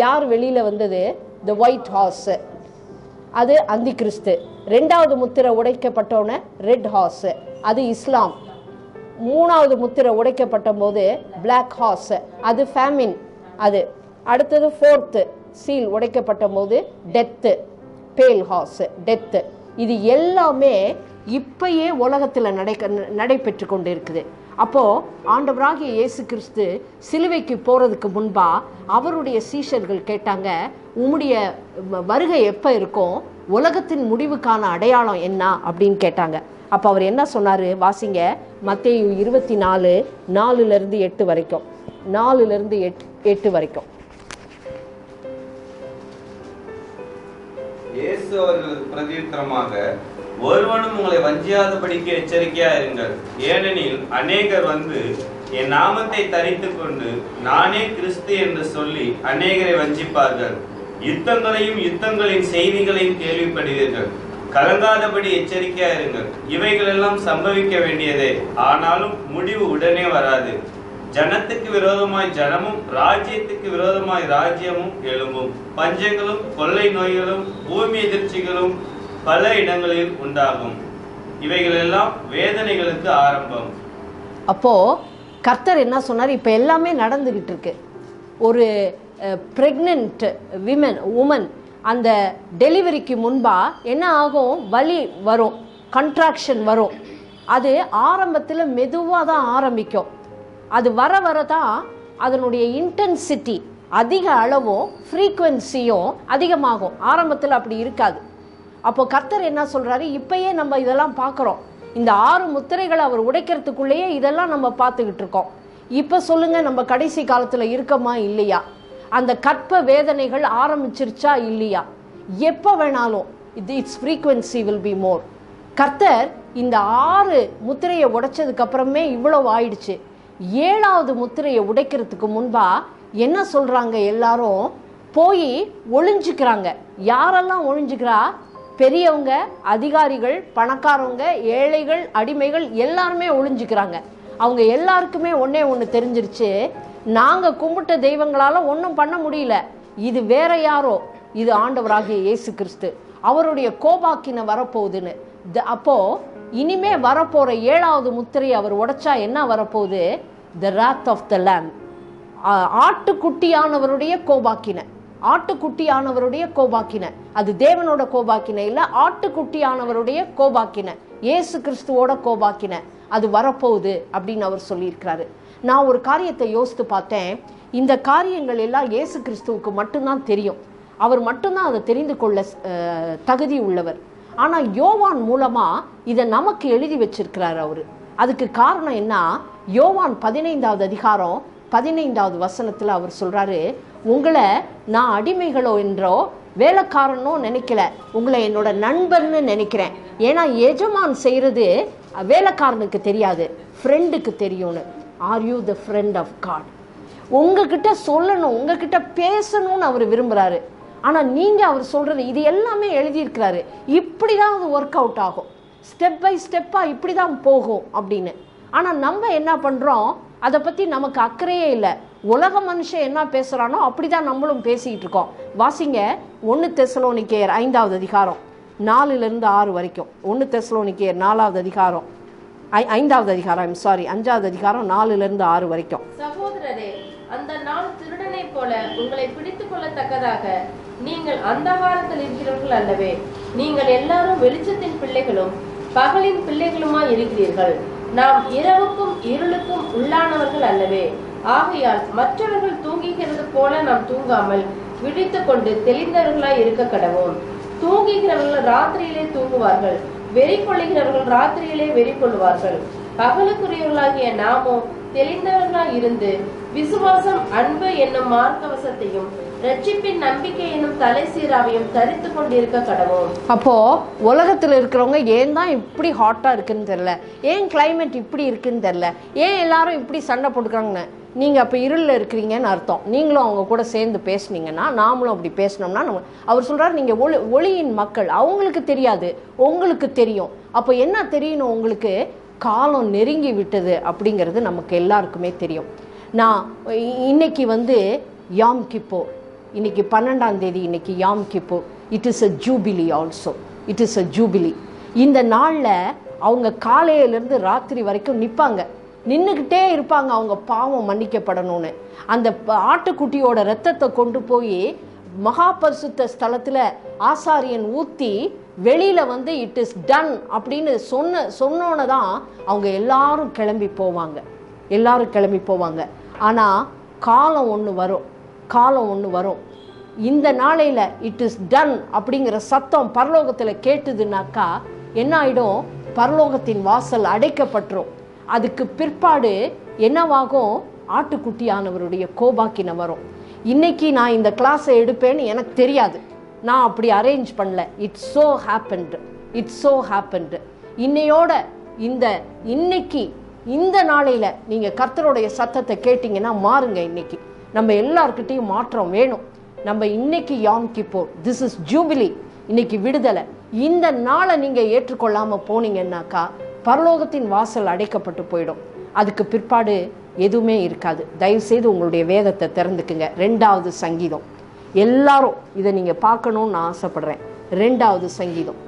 யார் வெளியில வந்தது? த ஒயிட் ஹார்ஸ், அது அந்தி கிறிஸ்து. 2வது முத்திரை உடைக்கப்பட்டோன்னே ரெட் ஹார்ஸ், அது இஸ்லாம். 3வது முத்திரை உடைக்கப்பட்ட போது பிளாக் ஹார்ஸ், அது ஃபேமின். அது அடுத்தது 4th சீல் உடைக்கப்பட்ட போது டெத்து, பேல் ஹார்ஸ், டெத்து. இது எல்லாமே இப்பயே உலகத்தில் நடைபெற்று கொண்டு இருக்குது. அப்போ ஆண்டவராகிய இயேசு கிறிஸ்து சிலுவைக்கு போறதுக்கு முன்பா அவருடைய சீஷர்கள் கேட்டாங்க, உம்முடைய வருகை எப்போ இருக்கும், உலகத்தின் முடிவுக்கான அடையாளம் என்ன அப்படின்னு கேட்டாங்க. அப்போ அவர் என்ன சொன்னாரு? வாசிங்க, மத்தேயு 24:4-8 வரைக்கும். 4-8 வரைக்கும். இயேசு அவர்களுக்கு பிரதியுத்தரமாக, ஒருவனும் உங்களை வஞ்சியாதபடிக்கு எச்சரிக்கையா இருங்கள். ஏனெனில் அநேகர் வந்து என் நாமத்தை தரித்துக் கொண்டு நானே கிறிஸ்து என்று சொல்லி அநேகரை வஞ்சிப்பார்கள். யுத்தங்களின் செய்திகளையும் கேள்விப்படுவீர்கள். கலங்காதபடி எச்சரிக்கையா இருங்கள். இவைகள் எல்லாம் சம்பவிக்க வேண்டியதே, ஆனாலும் முடிவு உடனே வராது. ஜனத்துக்கு விரோதமாய் ஜனமும் ராஜ்யத்துக்கு விரோதமாய் ராஜ்யமும் எழும்பும். பஞ்சங்களும் கொள்ளை நோய்களும் பூமி எதிர்ச்சிகளும் பல இடங்களில் உண்டாகும். இவைகள் எல்லாம் வேதனைகளுக்கு ஆரம்பம். அப்போ கர்த்தர் என்ன சொன்னார்? இப்ப எல்லாமே நடந்துகிட்டு இருக்கு. ஒரு பிரெக்னன்ட் உமன் அந்த டெலிவரிக்கு முன்பா என்ன ஆகும்? வலி வரும், கண்ட்ராக்ஷன் வரும். அது ஆரம்பத்தில் மெதுவாக தான் ஆரம்பிக்கும். அது வர தான் அதனுடைய இன்டென்சிட்டி அதிக அளவும் ஃப்ரீக்குவென்சியும் அதிகமாகும். ஆரம்பத்தில் அப்படி இருக்காது. அப்போ கர்த்தர் என்ன சொல்றாரு? இப்பயே நம்ம இதெல்லாம் பார்க்குறோம். இந்த 6 முத்திரைகளை அவர் உடைக்கிறதுக்குள்ளேயே இதெல்லாம் நம்ம பார்த்துக்கிட்டு இருக்கோம். இப்போ சொல்லுங்க, நம்ம கடைசி காலத்தில் இருக்கமா இல்லையா? அந்த கற்ப வேதனைகள் ஆரம்பிச்சிருச்சா இல்லையா? எப்போ வேணாலும் it's frequency will be more. கர்த்தர் இந்த 6 முத்திரையை உடைச்சதுக்கு அப்புறமே இவ்வளவு ஆயிடுச்சு. 7வது முத்திரையை உடைக்கிறதுக்கு முன்பா என்ன சொல்றாங்க? எல்லாரும் போய் ஒளிஞ்சுக்கிறாங்க. யாரெல்லாம் ஒளிஞ்சுக்கிறா? பெரியவங்க, அதிகாரிகள், பணக்காரவங்க, ஏழைகள், அடிமைகள் எல்லாருமே ஒளிஞ்சுக்கிறாங்க. அவங்க எல்லாருக்குமே ஒன்று தெரிஞ்சிருச்சு, நாங்கள் கும்பிட்ட தெய்வங்களால ஒன்றும் பண்ண முடியல, இது வேற யாரோ, இது ஆண்டவராகிய இயேசு கிறிஸ்து, அவருடைய கோபாக்கின வரப்போகுதுன்னு. அப்போ இனிமே வரப்போற 7வது முத்திரையை அவர் உடைச்சா என்ன வரப்போகுது? த wrath ஆஃப் த lamb. ஆட்டுக்குட்டியானவருடைய கோபாக்கின, ஆட்டுக்குட்டியானவருடைய கோபாக்கின. அது தேவனோட கோபாக்கின இல்ல, ஆட்டுக்குட்டியானவருடைய கோபாக்கின, இயேசு கிறிஸ்துவோட கோபாக்கின. அது வரப்போகுது அப்படின்னு அவர் சொல்லியிருக்கிறாரு. நான் ஒரு காரியத்தை யோசித்து பார்த்தேன். இந்த காரியங்கள் எல்லாம் இயேசு கிறிஸ்துவுக்கு மட்டும்தான் தெரியும். அவர் மட்டும்தான் அதை தெரிந்து கொள்ள தகுதி உள்ளவர். ஆனால் யோவான் மூலமா இதை நமக்கு எழுதி வச்சிருக்கிறார் அவரு. அதுக்கு காரணம் என்ன? யோவான் 15வது அதிகாரம் 15வது வசனத்துல அவர் சொல்றாரு, உங்களை நான் அடிமைகளோ என்றோ வேலைக்காரனோ நினைக்கல, உங்களை என்னோட நண்பர்னு நினைக்கிறேன். ஏன்னா எஜமான் செய்யறது வேலைக்காரனுக்கு தெரியாது, ஃப்ரெண்டுக்கு தெரியும்னு. Are you the friend of God? உங்ககிட்ட சொல்லணும், உங்ககிட்ட பேசணும்னு அவர் விரும்புறாரு. ஆனா நீங்க அவர் சொல்றது இது எல்லாமே எழுதியிருக்கிறாரு. இப்படிதான் அது ஒர்க் அவுட் ஆகும், ஸ்டெப் பை ஸ்டெப்பா இப்படிதான் போகும் அப்படின்னு. ஆனா நம்ம என்ன பண்றோம்? அதை பத்தி நமக்கு அக்கறையே இல்லை. உலக மனுஷன் என்ன பேசுறானோ அப்படிதான் நம்மளும் பேசிக்கிட்டு இருக்கோம். வாசிங்க 1 தெசலோனிக்கேயர் 5வது அதிகாரம் 4லிருந்து 6 வரைக்கும். 1 தெசலோனிக்கேயர் 4வது அதிகாரம் 5வது அதிகாரம் 5வது அதிகாரம் 4லிருந்து 6 வரைக்கும். சகோதரரே, அந்த நாள் திருடனை போல உங்களை பிடித்துக் கொள்ளத்தக்கதாக நீங்கள் அந்தகாரத்தில் இருக்கிறவர்கள் அல்லவே. நீங்கள் எல்லாரும் வெளிச்சத்தின் பிள்ளைகளும் பகலின் பிள்ளைகளுமாய் இருக்கிறீர்கள். நாம் இரவுக்கும் இருளுக்கும் உள்ளானவர்கள் அல்லவே. ஆகையால் மற்றவர்கள் தூங்குகிறது போல நாம் தூங்காமல் விழித்துக் கொண்டு தெளிந்தவர்களாய் இருக்க கடவோம். தூங்குகிறவர்கள் ராத்திரியிலே தூங்குவார்கள், வெறி கொள்ளுகிறவர்கள் ராத்திரியிலே வெறி கொள்வார்கள். பகலுக்குரியவர்களாகிய நாமோ தெளிந்தவர்களாய் இருந்து விசுவாசம், அன்பு என்னும் மார்க்கவசத்தையும் ரட்சிப்பின் நம்பிக்கை என்னும் தலை சீராவையும் தரித்து கொண்டிருக்க கடவோம். அப்போ உலகத்துல இருக்கிறவங்க ஏன் தான் இப்படி ஹாட்டா இருக்குன்னு தெரியல, ஏன் கிளைமேட் இப்படி இருக்குன்னு தெரியல, ஏன் எல்லாரும் இப்படி சண்டை போட்டுக்கிறாங்கன்னு நீங்க அப்ப இருளில் இருக்கிறீங்கன்னு அர்த்தம். நீங்களும் அவங்க கூட சேர்ந்து பேசுனீங்கன்னா, நாமளும் அப்படி பேசினோம்னா அவர் சொல்றாரு, நீங்க ஒளியின் மக்கள். அவங்களுக்கு தெரியாது, உங்களுக்கு தெரியும். அப்போ என்ன தெரியணும்? உங்களுக்கு காலம் நெருங்கி விட்டது அப்படிங்கிறது நமக்கு எல்லாருக்குமே தெரியும். நான் இன்னைக்கு யாம் கிப்போர், இன்னைக்கு 12ஆம் தேதி, இன்னைக்கு Yom Kippur. It is a jubilee also, it is a jubilee. இந்த நாளில் அவங்க காலையிலேருந்து ராத்திரி வரைக்கும் நிற்பாங்க, நின்றுக்கிட்டே இருப்பாங்க, அவங்க பாவம் மன்னிக்கப்படணும்னு. அந்த ஆட்டுக்குட்டியோட ரத்தத்தை கொண்டு போய் மகா பரிசுத்த ஸ்தலத்தில் ஆசாரியன் ஊற்றி வெளியில் இட் இஸ் டன் அப்படின்னு சொன்னோன்னு தான் அவங்க எல்லாரும் கிளம்பி போவாங்க. ஆனால் காலம் ஒன்று வரும். இந்த நாளையில் இட் இஸ் டன் அப்படிங்கிற சத்தம் பரலோகத்தில் கேட்டுதுனாக்கா என்ன ஆகிடும்? பரலோகத்தின் வாசல் அடைக்கப்பட்டுரும். அதுக்கு பிற்பாடு என்னவாகும்? ஆட்டுக்குட்டியானவருடைய கோபாக்கின வரும். இன்னைக்கு நான் இந்த கிளாஸை எடுப்பேன்னு எனக்கு தெரியாது, நான் அப்படி அரேஞ்ச் பண்ணல. It's so happened. இன்னையோட இன்னைக்கு இந்த நாளையில் நீங்கள் கர்த்தருடைய சத்தத்தை கேட்டிங்கன்னா மாறுங்க. இன்னைக்கு நம்ம எல்லார்கிட்டையும் மாற்றம் வேணும். நம்ம இன்னைக்கு யாம் கிப்போர், திஸ் இஸ் ஜூபிலி, இன்னைக்கு விடுதலை. இந்த நாளை நீங்கள் ஏற்றுக்கொள்ளாமல் போனீங்கன்னாக்கா பரலோகத்தின் வாசல் அடைக்கப்பட்டு போயிடும். அதுக்கு பிற்பாடு எதுவுமே இருக்காது. தயவுசெய்து உங்களுடைய வேதத்தை திறந்துக்குங்க. 2வது சங்கீதம், எல்லாரும் இதை நீங்கள் பார்க்கணும்னு நான் ஆசைப்படுறேன். 2வது சங்கீதம்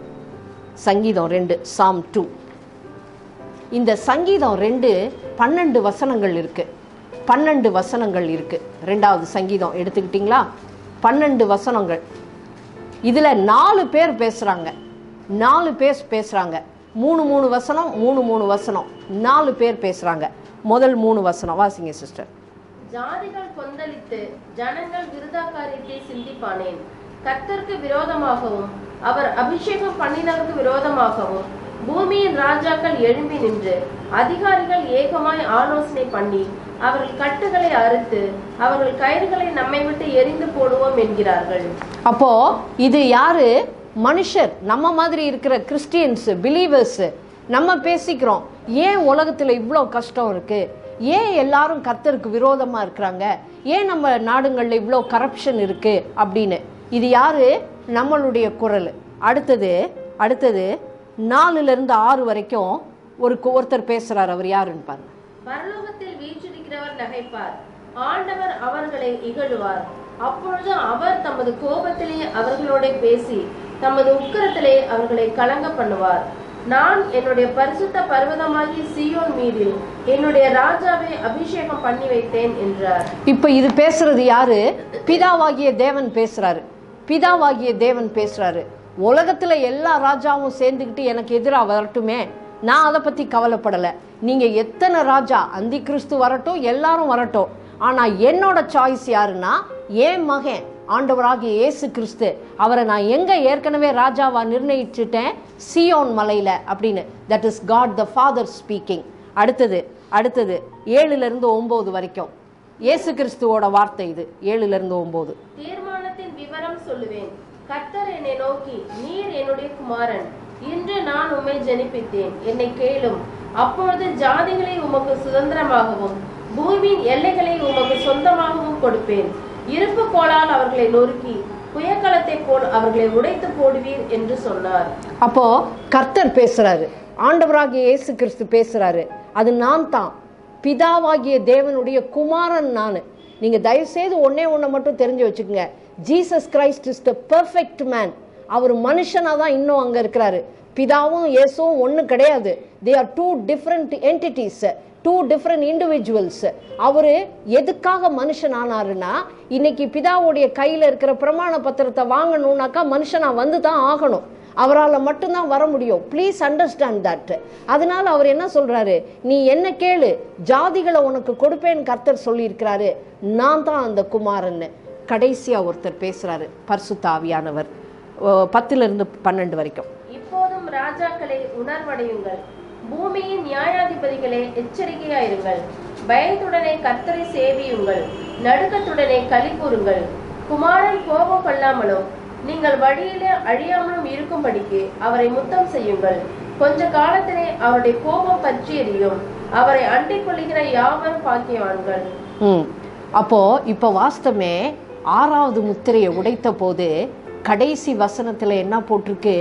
2, Psalm 2. இந்த சங்கீதம் 2 12 வசனங்கள் இருக்கு. 12 வசனங்கள் இருக்கு. 2வது சங்கீதம் எடுத்துக்கிட்டீங்களா? 12 வசனங்கள். இதுல 4 பேர் பேசுறாங்க. 3 வசனம் 3 வசனம், 4 பேர் பேசுறாங்க. முதல் 3 வசனம் வாசிங்க சிஸ்டர். ஜாதிகள் கொந்தளித்து ஜனங்கள் விருதா காரியத்தை சிந்திப்பானேன். கர்த்தருக்கு விரோதமாகவும் அவர் அபிஷேகம் பண்ணினவருக்கு விரோதமாகவும் பூமியின் ராஜாக்கள் எழும்பி நின்று அதிகாரிகள் ஏகமாய் ஆலோசனை பண்ணி அவர்கள் கட்டுகளை அறுத்து அவர்கள் கயிறுகளை நம்மை விட்டு எரிந்து போடுவோம் என்கிறார்கள். அப்போ இது யாரு? மனுஷர், நம்ம மாதிரி இருக்கிற கிறிஸ்டியன்ஸ், பிலீவர்ஸ். நம்ம பேசிக்கிறோம், ஏன் உலகத்துல இவ்வளோ கஷ்டம் இருக்கு, ஏன் எல்லாரும் கர்த்தருக்கு விரோதமா இருக்கிறாங்க, ஏன் நம்ம நாடுகளில் இவ்வளோ கரப்ஷன் இருக்கு அப்படின்னு. இது யாரு? நம்மளுடைய குரல். அடுத்தது 4லிருந்து 6 வரைக்கும் ஒருத்தர் பேசுறார். அவர் யாருன்னு பாருங்க. பரலோகத்தில் வீற்றிருக்கிறவர் நகைப்பார், ஆண்டவர் அவர்களை இகழுவார். அப்பொழுது அவர் தமது கோபத்திலே அவர்களோட பேசி தமது உக்கிரத்திலே அவர்களை கலங்க பண்ணுவார். நான் என்னுடைய பரிசுத்த பர்வதமாகிய சீயோன் மீது என்னுடைய ராஜாவை அபிஷேகம் பண்ணி வைத்தேன் என்றார். இப்ப இது பேசுறது யாரு? பிதாவாகிய தேவன் பேசுறாரு. பிதாவாகிய தேவன் பேசுறாரு. உலகத்துல எல்லா ராஜாவும் சேர்ந்துக்கிட்டு எனக்கு எதிராக வரட்டுமே, நான் அதை பத்தி கவலைப்படல. நீங்க எத்தனை ராஜா, அந்தி கிறிஸ்து வரட்டும், எல்லாரும் வரட்டும், ஆனா என்னோட சாய்ஸ் யாருன்னா என் மகன் ஆண்டவராகிய இயேசு கிறிஸ்து. அவரை நான் எங்க ஏற்கனவே ராஜாவா நிர்ணயிச்சுட்டேன், சியோன் மலையில அப்படின்னு. That is God the father speaking. அடுத்தது 7-9 வரைக்கும் இயேசு கிறிஸ்துவோட வார்த்தை இது. 7-9 தீர்மானத்தின் விவரம் சொல்லுவேன். கர்த்தர் என்னை நோக்கி, நீர் என்னுடைய குமாரன், இன்று நான் உம்மை ஜனிப்பித்தேன், என்னை கேளும். அப்பொழுது ஜாதிகளை உமக்கு சுதந்திரமாகவும் பூமியின் எல்லைகளை உமக்கு சொந்தமாகவும் கொடுப்பேன். இருப்பு கோலால் அவர்களை நொறுக்கி புயக்களத்தை போல் அவர்களை உடைத்து போடுவீர் என்று சொன்னார். அப்போ கர்த்தர் பேசுறாரு, ஆண்டவராகிய இயேசு கிறிஸ்து பேசுறாரு. அது நான் தான், பிதாவாகிய தேவனுடைய குமாரன் நான். நீங்க தயவுசெய்து ஒன்னே மட்டும் தெரிஞ்சு வச்சுக்கோங்க. Jesus Christ is the perfect man. அவர் மனுஷனா தான் இன்னும் அங்க இருக்கிறாரு. பிதாவும் இயேசுவும் ஒண்ணு கிடையாது. They are two different entities, two different individuals. அவரு எதுக்காக மனுஷன் ஆனாருன்னா, இன்னைக்கு பிதாவுடைய கையில இருக்கிற பிரமாண பத்திரத்தை வாங்கணும்னாக்கா மனுஷனா வந்து தான் ஆகணும். அவரால் மட்டும்தான் வர முடியும். Please understand that. அதனால அவர் என்ன சொல்றாரு, நீ என்ன கேளு, ஜாதிகளை உனக்கு கொடுப்பேன்னு கர்த்தர் சொல்லியிருக்கிறாரு. நான் தான் அந்த குமாரன்னு. கடைசியா ஒருத்தர் பேசுறாரு, பரிசுத்த ஆவியானவர். 10-12 வரைக்கும். இப்போதும் ராஜாக்களை உணர்வடையுங்கள், பூமியின் நியாயாதிபதிகளே எச்சரிக்கையாயிருங்கள். பயத்துடனே கர்த்தரை சேவியுங்கள், நடுக்கத்துடனே களி கூறுங்கள். குமாரன் கோபம் கொள்ளாமலும் நீங்கள் வழியிலே அழியாமலும் இருக்கும்படிக்கு அவரை முத்தம் செய்யுங்கள். கொஞ்ச காலத்திலே அவருடைய கோபம் பற்றி எரியும். அவரை அண்டிக் கொள்ளுகிற யாவரும் பாக்கியவான்கள். அப்போ இப்ப வாஸ்தமே 6வது முத்திரையை உடைத்த போது கடைசி வசனத்துல என்ன போட்டிருக்கு,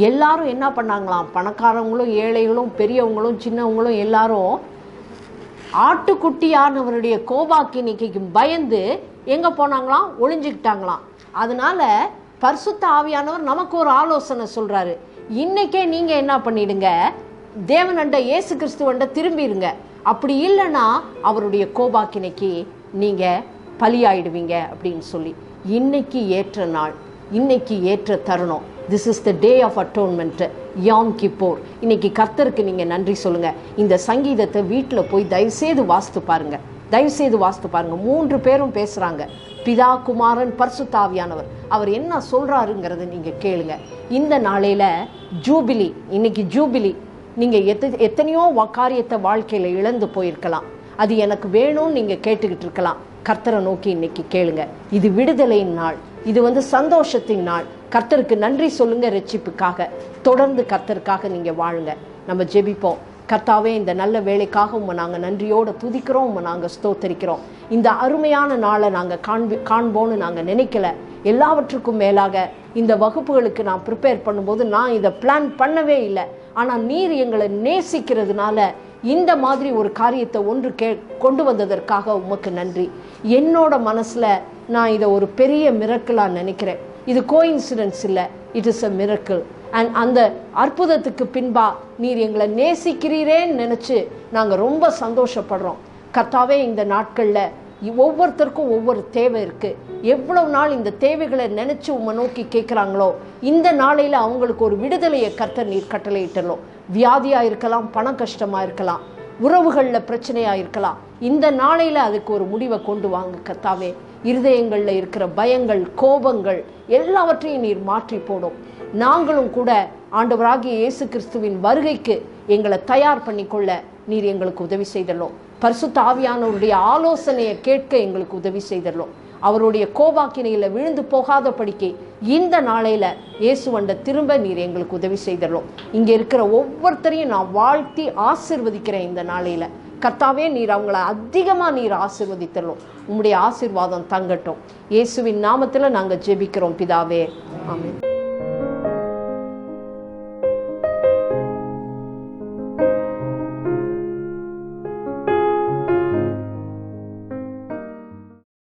எல்லாரும் என்ன பண்ணாங்களாம், பணக்காரங்களும் ஏழைகளும் பெரியவங்களும் சின்னவங்களும் எல்லாரும் ஆட்டுக்குட்டியானவருடைய கோபாக்கினிக்கு பயந்து எங்க போனாங்களாம், ஒளிஞ்சுக்கிட்டாங்களாம். அதனால பரிசுத்த ஆவியானவர் நமக்கு ஒரு ஆலோசனை சொல்றாரு. இன்னைக்கே நீங்க என்ன பண்ணிடுங்க, தேவனண்ட இயேசு கிறிஸ்துவண்ட திரும்பிடுங்க. அப்படி இல்லைன்னா அவருடைய கோபாக்கினைக்கு நீங்க பலியாயிடுவீங்க அப்படின்னு சொல்லி. இன்னைக்கு ஏற்ற நாள், இன்னைக்கு ஏற்ற தருணம். This is the day of atonement, Yom Kippur. இன்னைக்கு கர்த்தருக்கு நீங்க நன்றி சொல்லுங்க. இந்த சங்கீதத்தை வீட்டில் போய் தயவுசெய்து வாசித்து பாருங்க, தயவுசெய்து வாசித்து பாருங்க. 3 பேரும் பேசுறாங்க, பிதா, குமாரன், பரிசுத்த ஆவியானவர். அவர் என்ன சொல்றாருங்கிறத நீங்க கேளுங்க. இந்த நாளையில ஜூபிலி, இன்னைக்கு ஜூபிலி. நீங்க எத்தனையோ காரியத்தை வாழ்க்கையில இழந்து போயிருக்கலாம். அது எனக்கு வேணும்னு நீங்க கேட்டுக்கிட்டு இருக்கலாம். கர்த்தரை நோக்கி இன்னைக்கு கேளுங்க. இது விடுதலையின் நாள், இது சந்தோஷத்தின் நாள். கர்த்தருக்கு நன்றி சொல்லுங்க ரட்சிப்புக்காக. தொடர்ந்து கர்த்தருக்காக நீங்க வாழுங்க. நம்ம ஜெபிப்போம். கர்த்தாவே, இந்த நல்ல வேலைக்காக உம்மை நாங்கள் நன்றியோடு துதிக்கிறோம், உம்மை நாங்கள் ஸ்தோத்தரிக்கிறோம். இந்த அருமையான நாளை நாங்கள் காண்போன்னு நாங்கள் நினைக்கல. எல்லாவற்றுக்கும் மேலாக இந்த வகுப்புகளுக்கு நான் ப்ரிப்பேர் பண்ணும்போது நான் இதை பிளான் பண்ணவே இல்லை. ஆனால் நீர் எங்களை நேசிக்கிறதுனால இந்த மாதிரி ஒரு காரியத்தை கொண்டு வந்ததற்காக உமக்கு நன்றி. என்னோட மனசில் நான் இதை ஒரு பெரிய மிரக்கலாக நினைக்கிறேன். இது கோஇன்சிடென்ஸ் இல்லை, it is a miracle. And அந்த அற்புதத்துக்கு பின்பா நீர் எங்களை நேசிக்கிறீரேன்னு நினச்சி நாங்கள் ரொம்ப சந்தோஷப்படுறோம். கர்த்தாவே, இந்த நாட்களில் ஒவ்வொருத்தருக்கும் ஒவ்வொரு தேவை இருக்குது. எவ்வளவு நாள் இந்த தேவைகளை நினச்சி உம்மை நோக்கி கேட்குறாங்களோ, இந்த நாளையில் அவங்களுக்கு ஒரு விடுதலையை கர்த்தர் நீர் கட்டளையிட்டலும். வியாதியாக இருக்கலாம், பண கஷ்டமாக இருக்கலாம், உறவுகளில் பிரச்சனையாக இருக்கலாம். இந்த நாளையில் அதுக்கு ஒரு முடிவை கொண்டு வாங்க கர்த்தாவே. இருதயங்களில் இருக்கிற பயங்கள், கோபங்கள் எல்லாவற்றையும் நீர் மாற்றி போடும். நாங்களும் கூட ஆண்டவராகிய இயேசு கிறிஸ்துவின் வருகைக்கு எங்களை தயார் பண்ணிக்கொள்ள நீர் எங்களுக்கு உதவி செய்தரலும். பரிசுத்த ஆவியானவருடைய ஆலோசனையை கேட்க எங்களுக்கு உதவி செய்தரலும். அவருடைய கோபாக்கினையில் விழுந்து போகாதபடிக்கு இந்த நாளையில் இயேசுவண்ட திரும்ப நீர் எங்களுக்கு உதவி செய்தரலும். இங்கே இருக்கிற ஒவ்வொருத்தரையும் நான் வாழ்த்தி ஆசீர்வதிக்கிறேன். இந்த நாளையில் கர்த்தாவே, நீர் அவங்கள அதிகமாக நீர் ஆசீர்வதித்தரலும். உம்முடைய ஆசீர்வாதம் தங்கட்டும். இயேசுவின் நாமத்தில் நாங்கள் ஜெபிக்கிறோம் பிதாவே, ஆமென்.